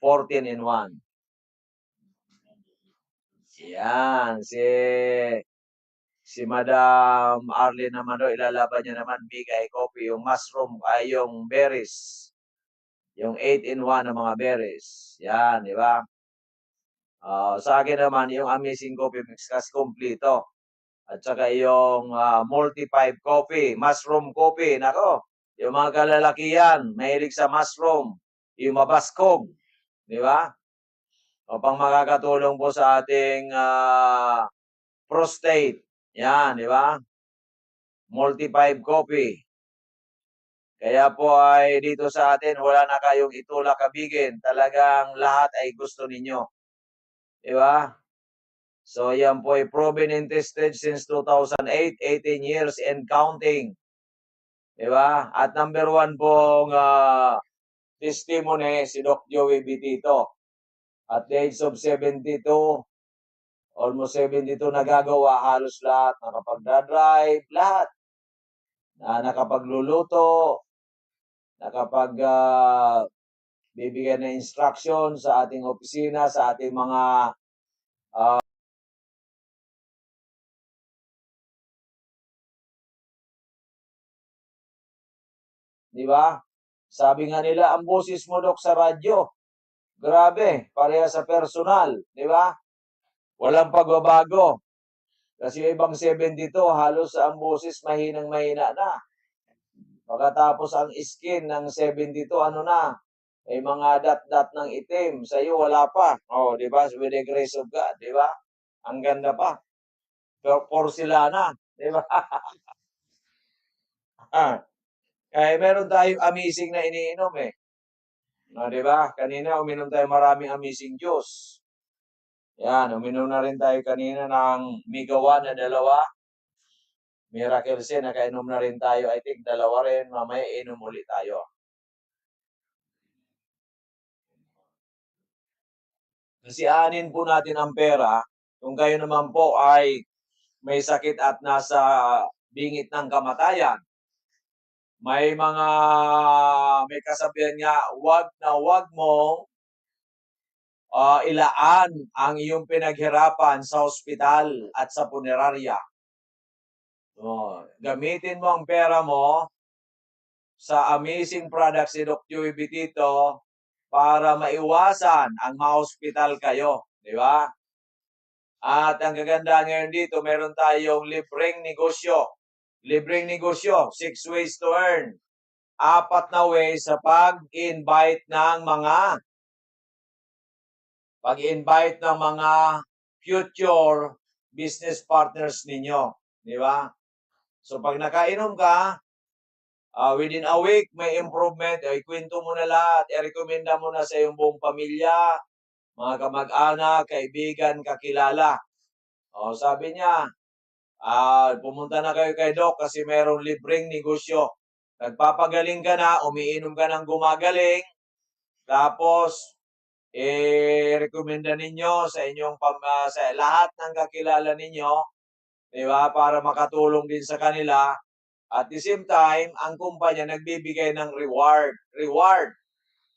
S8: 14-in-1. Yan, si Madam Arlene naman ilalaban niya naman bigay coffee, yung mushroom, yung berries. Yung 8-in-1 na mga berries. Yan, di ba? Sa akin naman, yung amazing coffee mix kasi kompleto. At saka yung multi-5 coffee, mushroom coffee. Nako, yung mga kalalakihan, mahilig sa mushroom, yung mabaskog. Di ba? Upang makakatulong po sa ating prostate. Yan, di ba? Multi-5 coffee. Kaya po ay dito sa atin, wala na kayong itulak kabigin. Talagang lahat ay gusto ninyo. Di ba? So yan po ay proven and tested since 2008, 18 years and counting. Di ba? At number one pong testimony si Doc Joey Bitito. At the age of 72, almost 72 nagagawa halos lahat. Nakapagdadrive, lahat. Nakapagluluto, bibigyan ng instruction sa ating opisina, sa ating mga di ba? Sabi nga nila, ang boses mo, Dok, sa radyo. Grabe, pareha sa personal, di ba? Walang pagbabago. Kasi yung ibang 72, halos ang boses mahinang-mahina na. Pagkatapos ang skin ng 72, ano na? May mga dot-dot ng itim. Sa iyo, wala pa. Oh, di ba? With the grace of God, di ba? Ang ganda pa. Porcelana, di ba? Kaya meron tayong amazing na iniinom eh. No, di ba? Kanina uminom tayo maraming amazing juice. Yan, uminom na rin tayo kanina ng Mega 1 na 2. Miracle Sen, nakainom na rin tayo. I think 2 rin. Mamaya inom ulit tayo. Kasi anin po natin ang pera. Kung kayo naman po ay may sakit at nasa bingit ng kamatayan, may kasabihan nga, wag na wag mong ilaan ang iyong pinaghirapan sa ospital at sa punerarya. Gamitin mo ang pera mo sa amazing products ni Doc Joey Bitito para maiwasan ang ma-hospital kayo. Di ba? At ang kaganda ngayon dito, meron tayong libreng negosyo. Libreng negosyo, 6 ways to earn. 4 na ways sa pag-invite ng mga future business partners ninyo. Di ba? So pag nakainom ka, within a week, may improvement. Ikwento mo na lahat. I-recommenda mo na sa iyong buong pamilya, mga kamag-anak, kaibigan, kakilala. Sabi niya, pumunta na kayo kay Doc kasi mayroong libreng negosyo. Nagpapagaling ka na, umiinom ka ng gumagaling, tapos, rekomenda ninyo sa inyong sa lahat ng kakilala ninyo, di ba, para makatulong din sa kanila. At the same time, ang kumpanya nagbibigay ng reward. Reward.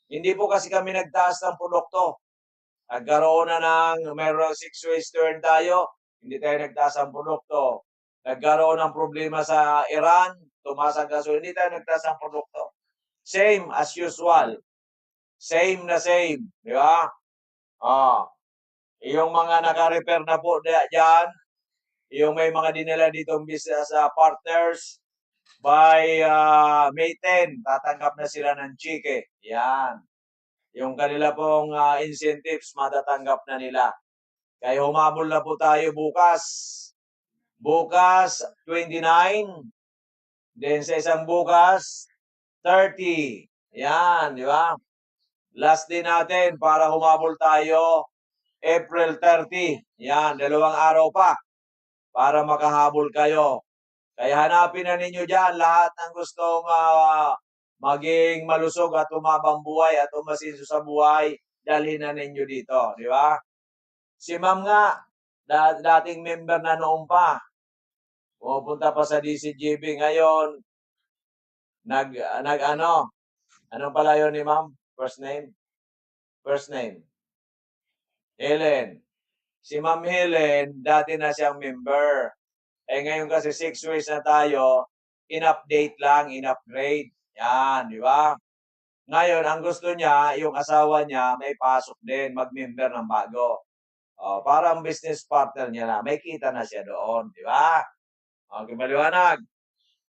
S8: Hindi po kasi kami nagtaas ng produkto. Nagkaroon na mayroong 6 ways to earn tayo, hindi tayo nagtaas ng produkto. Nagkaroon ng problema sa Iran, tumaas ang gaso, hindi tayo nagtaas ng produkto. Same as usual. Same na same. Di ba? Yung mga naka-repair na po dyan, yung may mga dinala ditong business partners, by May 10, tatanggap na sila ng chike. Yan. Yung kanila pong incentives, matatanggap na nila. Kaya humabol na po tayo bukas. Bukas, 29. Then sa isang bukas, 30. Yan, di ba? Last day natin para humabol tayo, April 30. Yan, 2 araw pa para makahabol kayo. Kaya hanapin na ninyo dyan lahat ng gustong maging malusog at umabang buhay at umasinso sa buhay, dalhin na ninyo dito. Di ba? Si Ma'am nga, dating member na noon pa. Pupunta pa sa DCGB ngayon. Anong pala yun ni Ma'am? First name? First name. Helen. Si Ma'am Helen, dati na siyang member. Ngayon kasi 6 ways na tayo, in-update lang, in-upgrade. Yan, di ba? Ngayon, ang gusto niya, yung asawa niya, may pasok din, mag-member ng bago. Para ang business partner niya na, may kita na siya doon, di ba? Okay, maliwanag.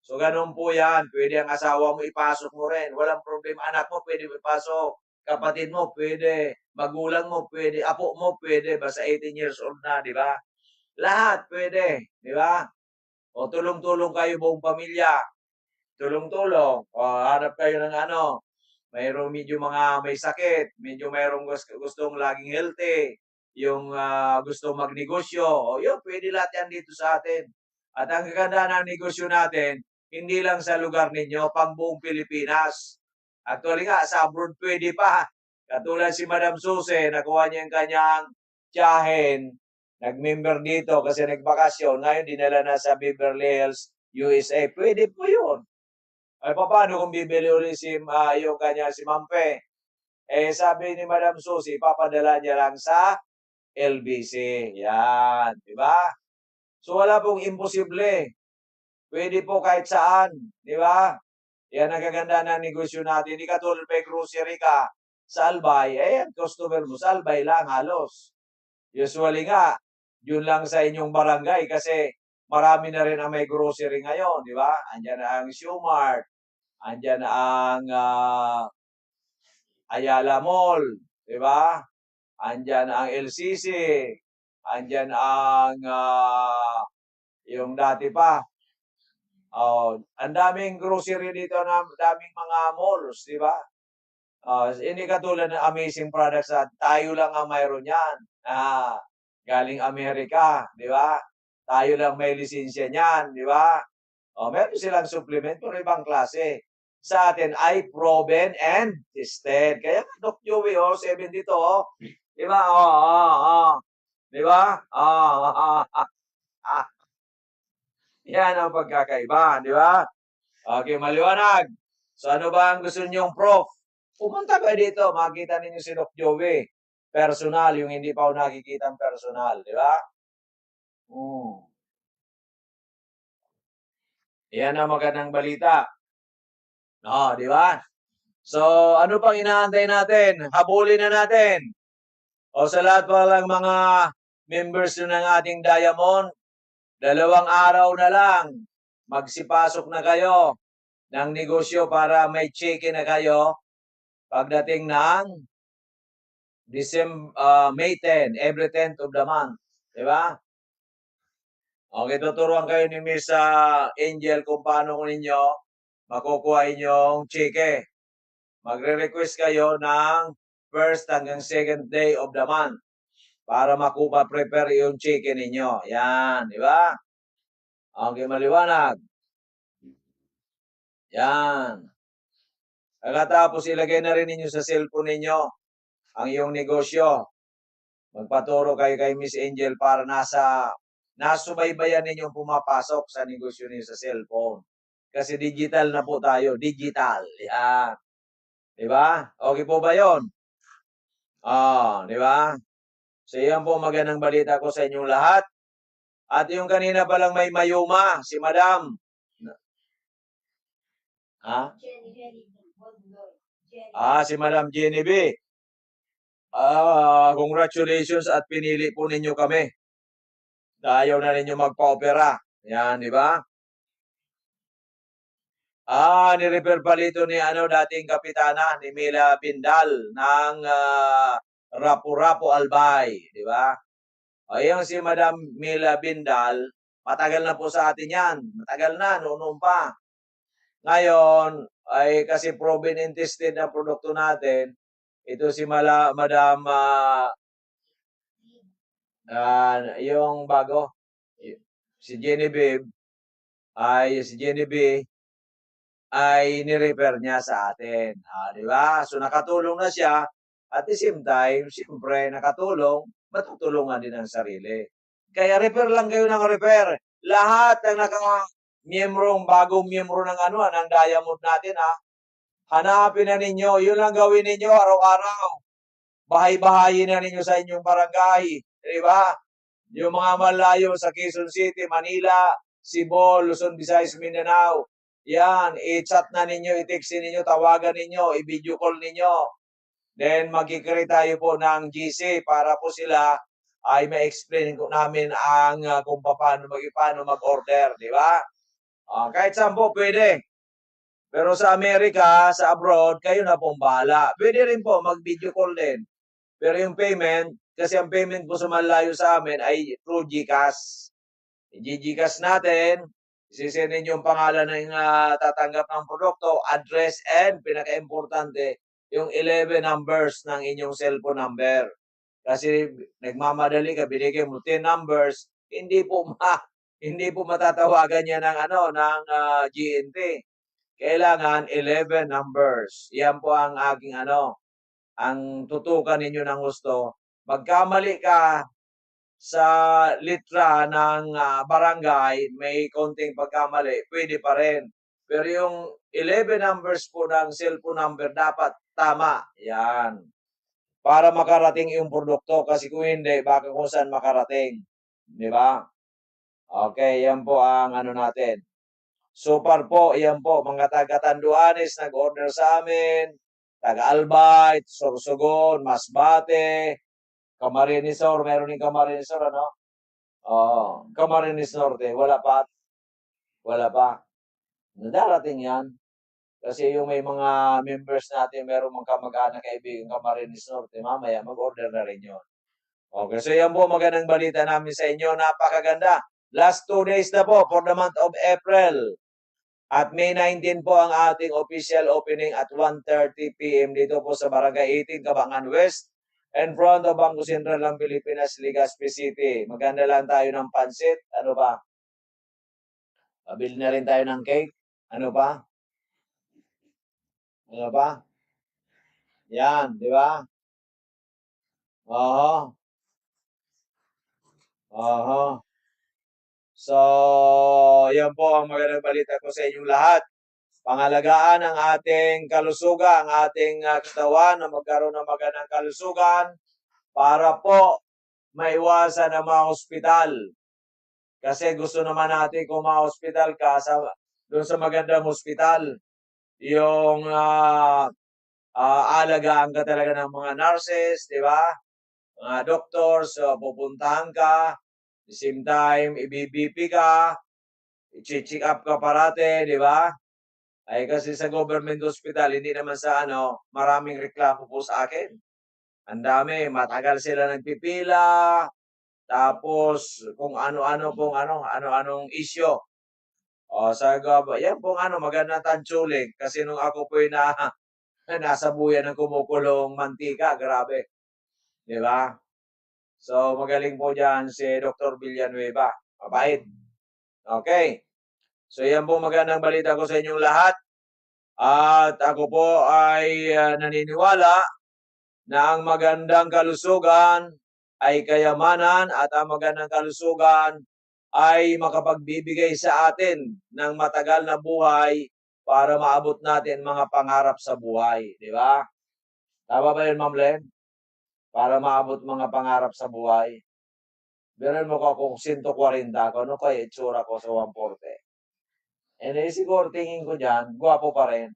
S8: So, ganun po yan. Pwede ang asawa mo, ipasok mo rin. Walang problema. Anak mo, pwede ipasok. Kapatid mo, pwede. Magulang mo, pwede. Apo mo, pwede. Basta 18 years old na, di ba? Lahat, pwede. Di ba? O tulong-tulong kayo buong pamilya. tulong-tulong. O, hanap kayo ng ano, mayroong medyo mga may sakit, medyo mayroong gustong laging healthy, yung gusto magnegosyo, o yun, pwede lahat yan dito sa atin. At ang gaganda ng negosyo natin, hindi lang sa lugar ninyo, pang buong Pilipinas. Actually nga, sa abroad pwede pa. Katulad si Madam Susie, nakuha niya yung kanyang tiyahin, nag-member dito kasi nagbakasyon, ngayon dinala na sa Beverly Hills, USA. Pwede po yun. Ay, paano kung bibili ulit yung kanya si Mampe? Eh, sabi ni Madam Susie, papadala niya lang sa LBC. Yan, di ba? So, wala pong imposible. Pwede po kahit saan, di ba? Yan ang gaganda ng negosyo natin. Hindi katulad may grocery ka sa Albay, eh, customer mo sa Albay lang halos. Usually nga, yun lang sa inyong barangay kasi marami na rin ang may grocery ngayon, di ba? Andyan na ang Shoemart, andyan na ang Ayala Mall, di ba? Andyan ang LCC, andyan ang yung dati pa. Oh, ang daming grocery dito, daming mga malls, di ba? Hindi katulad ng Amazing Products at tayo lang ang mayroon yan. Galing Amerika, di ba? Tayo lang may lisensya niyan, di ba? Meron silang supplement pero ibang klase. Sa atin ay proven and tested. Kaya Doc Joey, 72, di ba? Di ba? Yan ang pagkakaiba, di ba? Okay, maliwanag. So ano ba ang gusto niyong proof? Pumunta kayo dito, makita ninyo si Doc Joey. Personal, yung hindi pa ako nakikita ang personal, di ba? Yan ang magandang balita. No, di ba? So, ano pang inaantay natin? Habulin na natin. O sa lahat pa lang mga members ng ating Diamond, 2 araw na lang, magsipasok na kayo ng negosyo para may check-in na kayo pagdating ng May 10, every 10th of the month. Di ba? Okay, tuturuan kayo ni Miss Angel kung paano ninyo makukuha inyong cheque. Magre-request kayo ng first hanggang 2nd day of the month para prepare yung cheque ninyo. Yan, di ba? Okay, maliwanag. Yan. Pagkatapos ilagay na rin ninyo sa cellphone ninyo ang iyong negosyo. Magpaturo kayo kay Miss Angel para nasubaybayan ninyong pumapasok sa negosyo niyo sa cellphone. Kasi digital na po tayo. Digital. Yan. Diba? Okay po ba yun? Diba? So yan po magandang balita ko sa inyong lahat. At yung kanina palang may mayuma, si Madam. Si Madam Jenny B. Congratulations at pinili po ninyo kami. Ayaw na ninyo magpa-opera. Yan, di ba? Ni-refer pala ito ni dating kapitana ni Mila Bindal ng Rapu-Rapu Albay, di ba? Yung si Madam Mila Bindal, matagal na po sa atin yan. Matagal na, noon pa. Ngayon, ay kasi proven and tested na produkto natin, ito si Madam yung bago, si Genevieve, si Genevieve, ay ni-refer niya sa atin. Di ba? So nakatulong na siya. At the same time, siyempre nakatulong, matutulungan din ang sarili. Kaya refer lang kayo ng refer. Lahat ng bagong miyembro ng ng Diamond natin, hanapin na ninyo. Yun lang gawin ninyo araw-araw. Bahay-bahayin na ninyo sa inyong barangay. Di ba? Yung mga malayo sa Quezon City, Manila, Cebu, Luzon, Visayas, Mindanao. Yan, i-chat na ninyo, i-text ninyo, tawagan ninyo, i-video call ninyo. Then, magkikreate tayo po ng GC para po sila ay ma-explain namin kung paano mag-order, di ba? Kahit saan po, pwede. Pero sa Amerika, sa abroad, kayo na pong bahala. Pwede rin po, mag-video call din. Pero yung payment, kasi ang payment po sa malayo sa amin ay through GCash. I-GCash natin, Isisend ninyo yung pangalan ng tatanggap ng produkto, address, and pinaka-importante, yung 11 numbers ng inyong cellphone number. Kasi nagmamadali ka, binigay mo 10 numbers, hindi po matatawagan yan ng GNT. Kailangan 11 numbers. Yan po ang aking ang tutukan ninyo ng gusto. Magkamali ka sa litra ng barangay, may konting pagkamali, pwede pa rin. Pero yung 11 numbers po ng cellphone number dapat tama. Yan. Para makarating yung produkto. Kasi kung hindi, baka kung saan makarating. Di ba? Okay, yan po ang natin. So far po, yan po, mga taga-Tanduanes nag-order sa amin, taga-Albay, Sorsogon, Masbate, Camarines Sur, meron din Camarines Sur, Camarines Norte, wala pa. Darating yan. Kasi yung may mga members natin, meron mga kamag-anak kaibigan Camarines Norte, mamaya mag-order na rin yun. Okay, so yan po magandang balita namin sa inyo, napakaganda. Last 2 days na po for the month of April. At May 19 po ang ating official opening at 1:30 PM dito po sa Barangay 18, Cabangan West, in front of Bangko Sentral ng Pilipinas, Legazpi City. Maganda lang tayo ng pansit. Ano ba? Pabili na rin tayo ng cake. Ano pa? Ano pa? Yan, di ba? Oho. Oho. So, yan po ang magandang balita ko sa inyong lahat. Pangalagaan ang ating kalusugan, ang ating katawan na magkaroon ng magandang kalusugan para po maiwasan ang mga ospital. Kasi gusto naman natin kung ma-hospital ka doon sa magandang ospital, yung alagaan ka talaga ng mga nurses, di ba? Mga doctors, pupuntahan ka, at the same time, i-BP ka, i-check up ka parate, di ba? Ay kasi sa government hospital, hindi naman sa maraming reklamo po sa akin. Ang dami, matagal sila nagpipila, tapos kung ano-anong issue. Yan pong magandang tantsuling. Kasi nung ako po nasa buyan ng kumukulong mantika, grabe. Di ba? So, magaling po dyan si Dr. Villanueva. Mabait. Okay. So, yan po magandang balita ko sa inyong lahat. At ako po ay naniniwala na ang magandang kalusugan ay kayamanan at ang magandang kalusugan ay makapagbibigay sa atin ng matagal na buhay para maabot natin mga pangarap sa buhay. Di ba? Tama ba yun, Ma'am Len? Para maabot mga pangarap sa buhay. Biruin mo ko kung 140 ako, ano kaya itsura ko sa 140? Siguro tingin ko dyan, gwapo pa rin.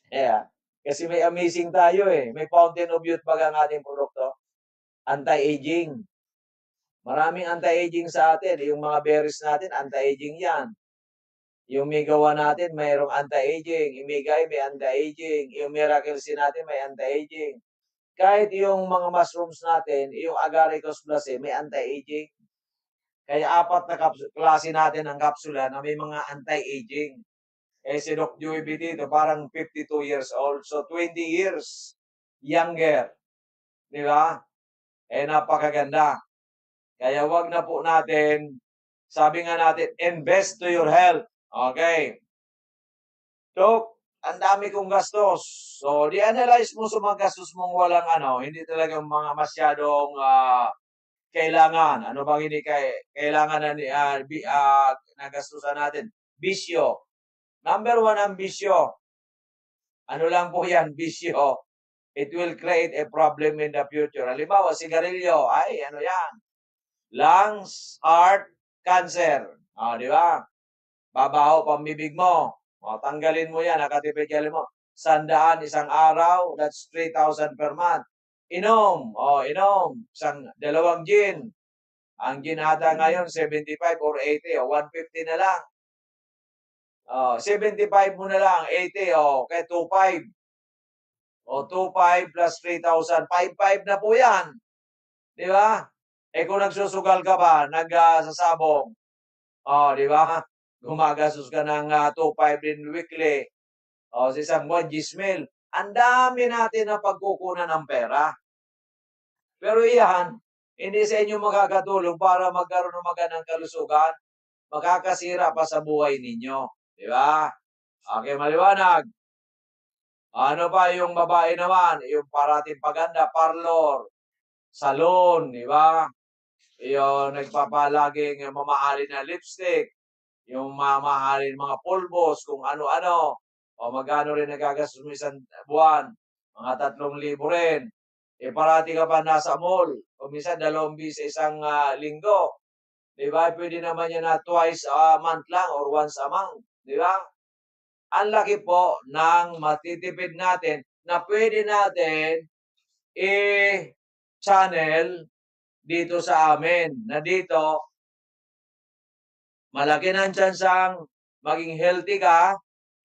S8: Yeah. Kasi may amazing tayo eh. May fountain of youth baga ang ating produkto. Anti-aging. Maraming anti-aging sa atin. Yung mga berries natin, anti-aging yan. Yung Migawa natin, mayroong anti-aging. Yung Migay, may anti-aging. Yung Miracle C natin, may anti-aging. Kahit yung mga mushrooms natin, yung Agaricus blase, may anti-aging. Kaya 4 na klase natin ang kapsula na may mga anti-aging. Si Doc Joey B dito, parang 52 years old. So, 20 years younger. Di ba? Napakaganda. Kaya wag na po natin, sabi nga natin, invest to your health. Okay. Doc, ang dami kong gastos. So, di-analyze mo sa mga gastos mong walang hindi talaga mga masyadong kailangan. Ano bang hindi kailangan na gastusan natin? Bisyo. Number 1 ang bisyo. Ano lang po yan, bisyo. It will create a problem in the future. Halimbawa, sigarilyo, ay yan? Lungs, heart, cancer. Di ba? Babaho pambibig mo. Tanggalin mo yan, nakatipid mo. 100 isang araw, that's 3,000 per month. Inom. Inom. 2 gin. Ang gin ata ngayon, 75 or 80, 150 na lang. 75 mo na lang, 80, kaya 2,500. 2,500 plus 3,000, 5,500 na po yan. Di ba? Kung nagsusugal ka ba, nagsasabong, Oh, di ba? Gumagastos ka ng 2,500 din weekly. O, sa isang buwan, Gismil. Ang dami natin na pagkukunan ng pera. Pero iyan, hindi sa inyo makakatulong para magkaroon ng magandang kalusugan. Makakasira pa sa buhay ninyo. Di ba? Okay, maliwanag. Ano pa yung babae naman? Yung parating paganda, parlor, salon, di ba? Yung nagpapalaging mamahalin na lipstick, yung mamahalin mga pulbos, kung ano-ano. O magkano rin nagagastos mo isang buwan? Mga 3,000 rin. Eh parati ka pa nasa mall. O minsan 2 sa isang linggo. Di ba? Pwede naman yan na twice a month lang or once a month. Di ba? Ang laki po ng matitipid natin na pwede natin i-channel dito sa amin. Na dito, malaki ng tsansang maging healthy ka,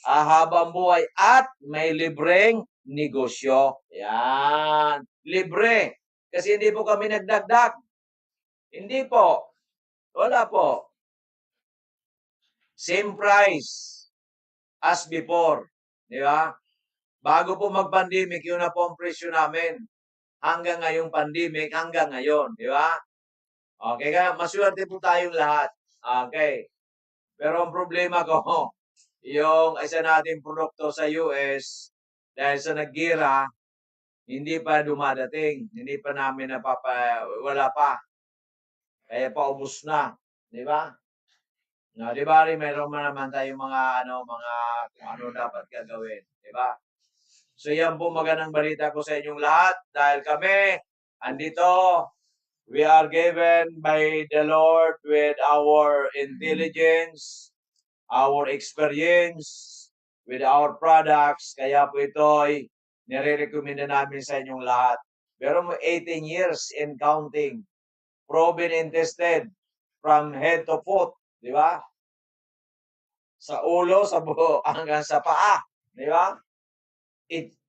S8: habang buhay at may libreng negosyo. Yan. Libre. Kasi hindi po kami nagdagdag. Hindi po. Wala po. Same price as before. Di ba? Bago po mag-pandemic, yun na po ang presyo namin. Hanggang ngayong pandemic, hanggang ngayon. Di ba? Okay, kaya maswerte po tayong lahat. Okay. Pero ang problema ko, yung isa nating produkto sa US, dahil sa naggira, hindi pa dumadating. Hindi pa namin wala pa. Kaya paubos na. Di ba? No, di ba rin meron naman tayong mga kung ano dapat gagawin. Di ba? So yan po magandang balita ko sa inyong lahat dahil kami andito, we are given by the Lord with our intelligence, our experience, with our products. Kaya po ito'y nire-recommenda namin sa inyong lahat. Pero 18 years in counting, proven and tested from head to foot. Di ba? Sa ulo, sa buho, hanggang sa paa. Di ba?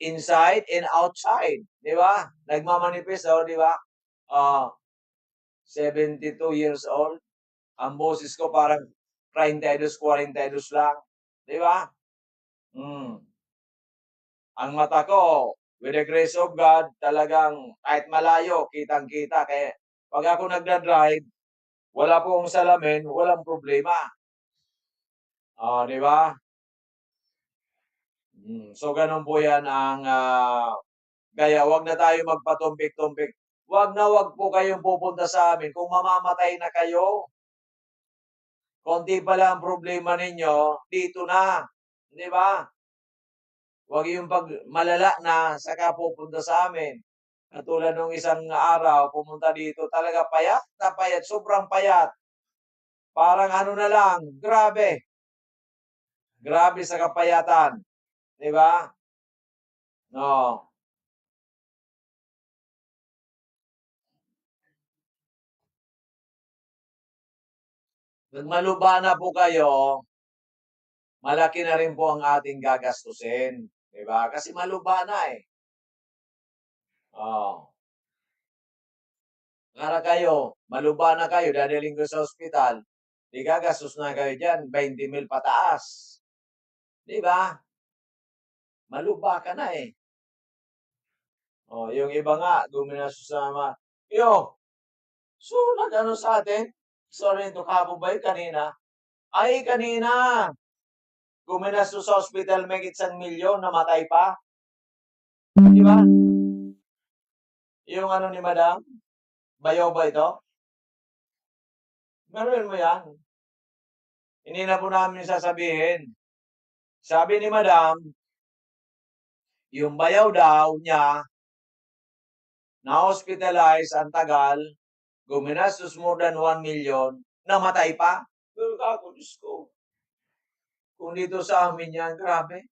S8: Inside and outside. Di ba? Nagmamanifesto, di ba? 72 years old. Ang boses ko parang 32, 42 lang. Di ba? Ang mata ko, with the grace of God, talagang kahit malayo, kitang-kita. Kaya pag ako nagdadrive, wala pong salamin, walang problema. Di ba? So, ganun po yan ang kaya wag na tayo magpatumpik-tumpik. Wag po kayong pupunta sa amin kung mamamatay na kayo. Konti pa lang ang problema ninyo, dito na. Di ba? Wag yung pag malala na, saka pupunta sa amin. Katulad nung isang araw, pumunta dito, talaga payat na payat, sobrang payat. Parang ano na lang, grabe. Grabe sa kapayatan. Di ba? No. Pag maluba na po kayo, malaki na rin po ang ating gagastusin. Di ba? Kasi maluba na eh. Para kayo, maluba na kayo, dadaling ko sa ospital, di gagastos na kayo dyan, 20,000 pataas. Di ba? Maluba ka na eh. Yung iba nga, guminastos sa so, nag-ano sa atin? Sorry, ito kabubay kanina. Ay, kanina. Guminastos sa ospital, may 1,000,000, namatay pa. Di ba? Yung ano ni Madam? Bayaw ba ito? Meron mo yan. Hindi na po namin sasabihin. Sabi ni Madam, yung bayaw daw niya, na-hospitalize ang tagal, guminastos more than 1,000,000, namatay pa. Pero ako, Diyos ko. Kung dito sa amin yan, grabe.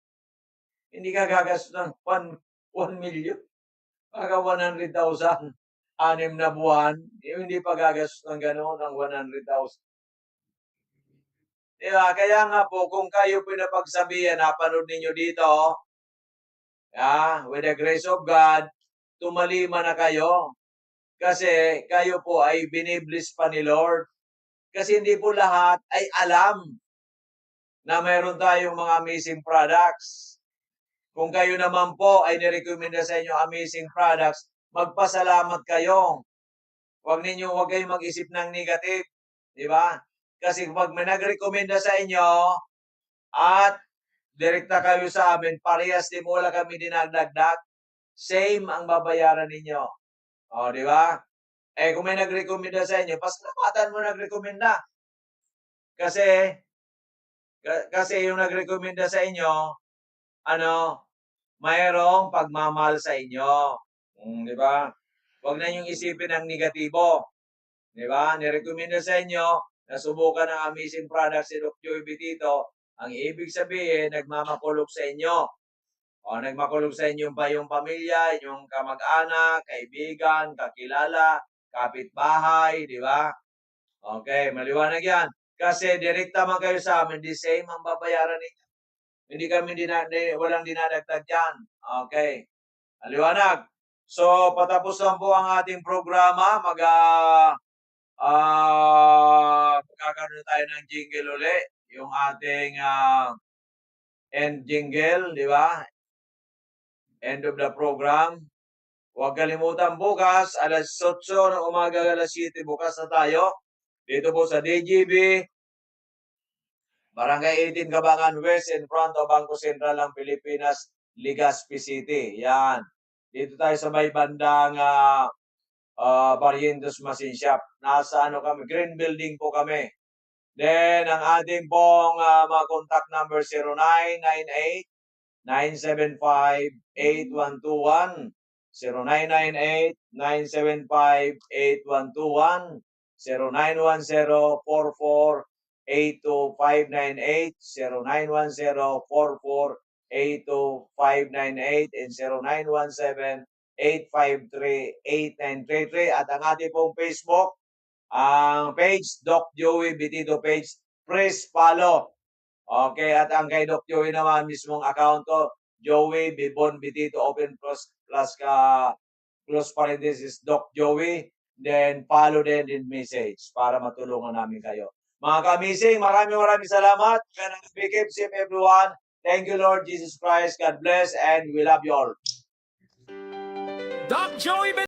S8: Hindi ka gagastos ng 1,000,000. Pagka 100,000, 6 na buwan, hindi pa gagastos ng gano'n, ng 100,000. Diba? Kaya nga po, kung kayo pinapagsabihan, napanood ninyo dito, with the grace of God, tumalima na kayo. Kasi kayo po ay binibless pa ni Lord. Kasi hindi po lahat ay alam na mayroon tayong mga amazing products. Kung kayo naman po ay nirekomenda sa inyo amazing products, magpasalamat kayo. Huwag kayong mag-isip ng negative. Di ba? Kasi pag may nagrekomenda sa inyo at direkta kayo sa amin, parehas din wala kami dinagdagdag, same ang babayaran ninyo. O, di ba? Eh, kung may nagrekomenda sa inyo, pasalamatan mo nagrekomenda. Kasi yung nagrekomenda sa inyo, mayroong pagmamahal sa inyo. Di ba? Huwag na yung isipin ng negatibo. Di ba? Nirekomenda sa inyo, nasubukan ng amazing products si Doc Joey Betito, ang ibig sabihin, nagmamakulog sa inyo. O, nagmakulog sa inyo pa yung pamilya, yung kamag-anak, kaibigan, kakilala, kapitbahay, di ba? Okay, maliwanag yan. Kasi direkta man kayo sa amin, the same ang babayaran ninyo. Hindi kami walang dinadagdag yan. Okay. Maliwanag. So, patapos lang po ang ating programa. Magkakaroon tayo ng jingle uli. Yung ating end jingle, di ba? End of the program. Huwag kalimutan bukas, alas 8 ng umaga, alas 7, bukas na tayo. Dito po sa DGB, Barangay 18, Cabangan West, in front of Bangko Sentral ng Pilipinas, Legazpi City. Yan. Dito tayo sa may bandang Barrientos Machine Shop. Nasa kami, Green Building po kami. Then, ang ating pong mga contact number 0998-975-8121, 0998-975-8121, 0910-44-82598, 0910-44-82598, and 0917-853-8933. At ang ating pong Facebook, ang page, Doc Joey Betito page, please follow. Okay, at ang kay Doc Joey naman, mismong account ko, Joey Bibon Betito, open plus close parenthesis, Doc Joey. Then, follow din in message para matulungan namin kayo. Mga ka-amazing, maraming salamat. Be keep safe everyone. Thank you, Lord Jesus Christ. God bless, and we love you all.
S1: Doc Joey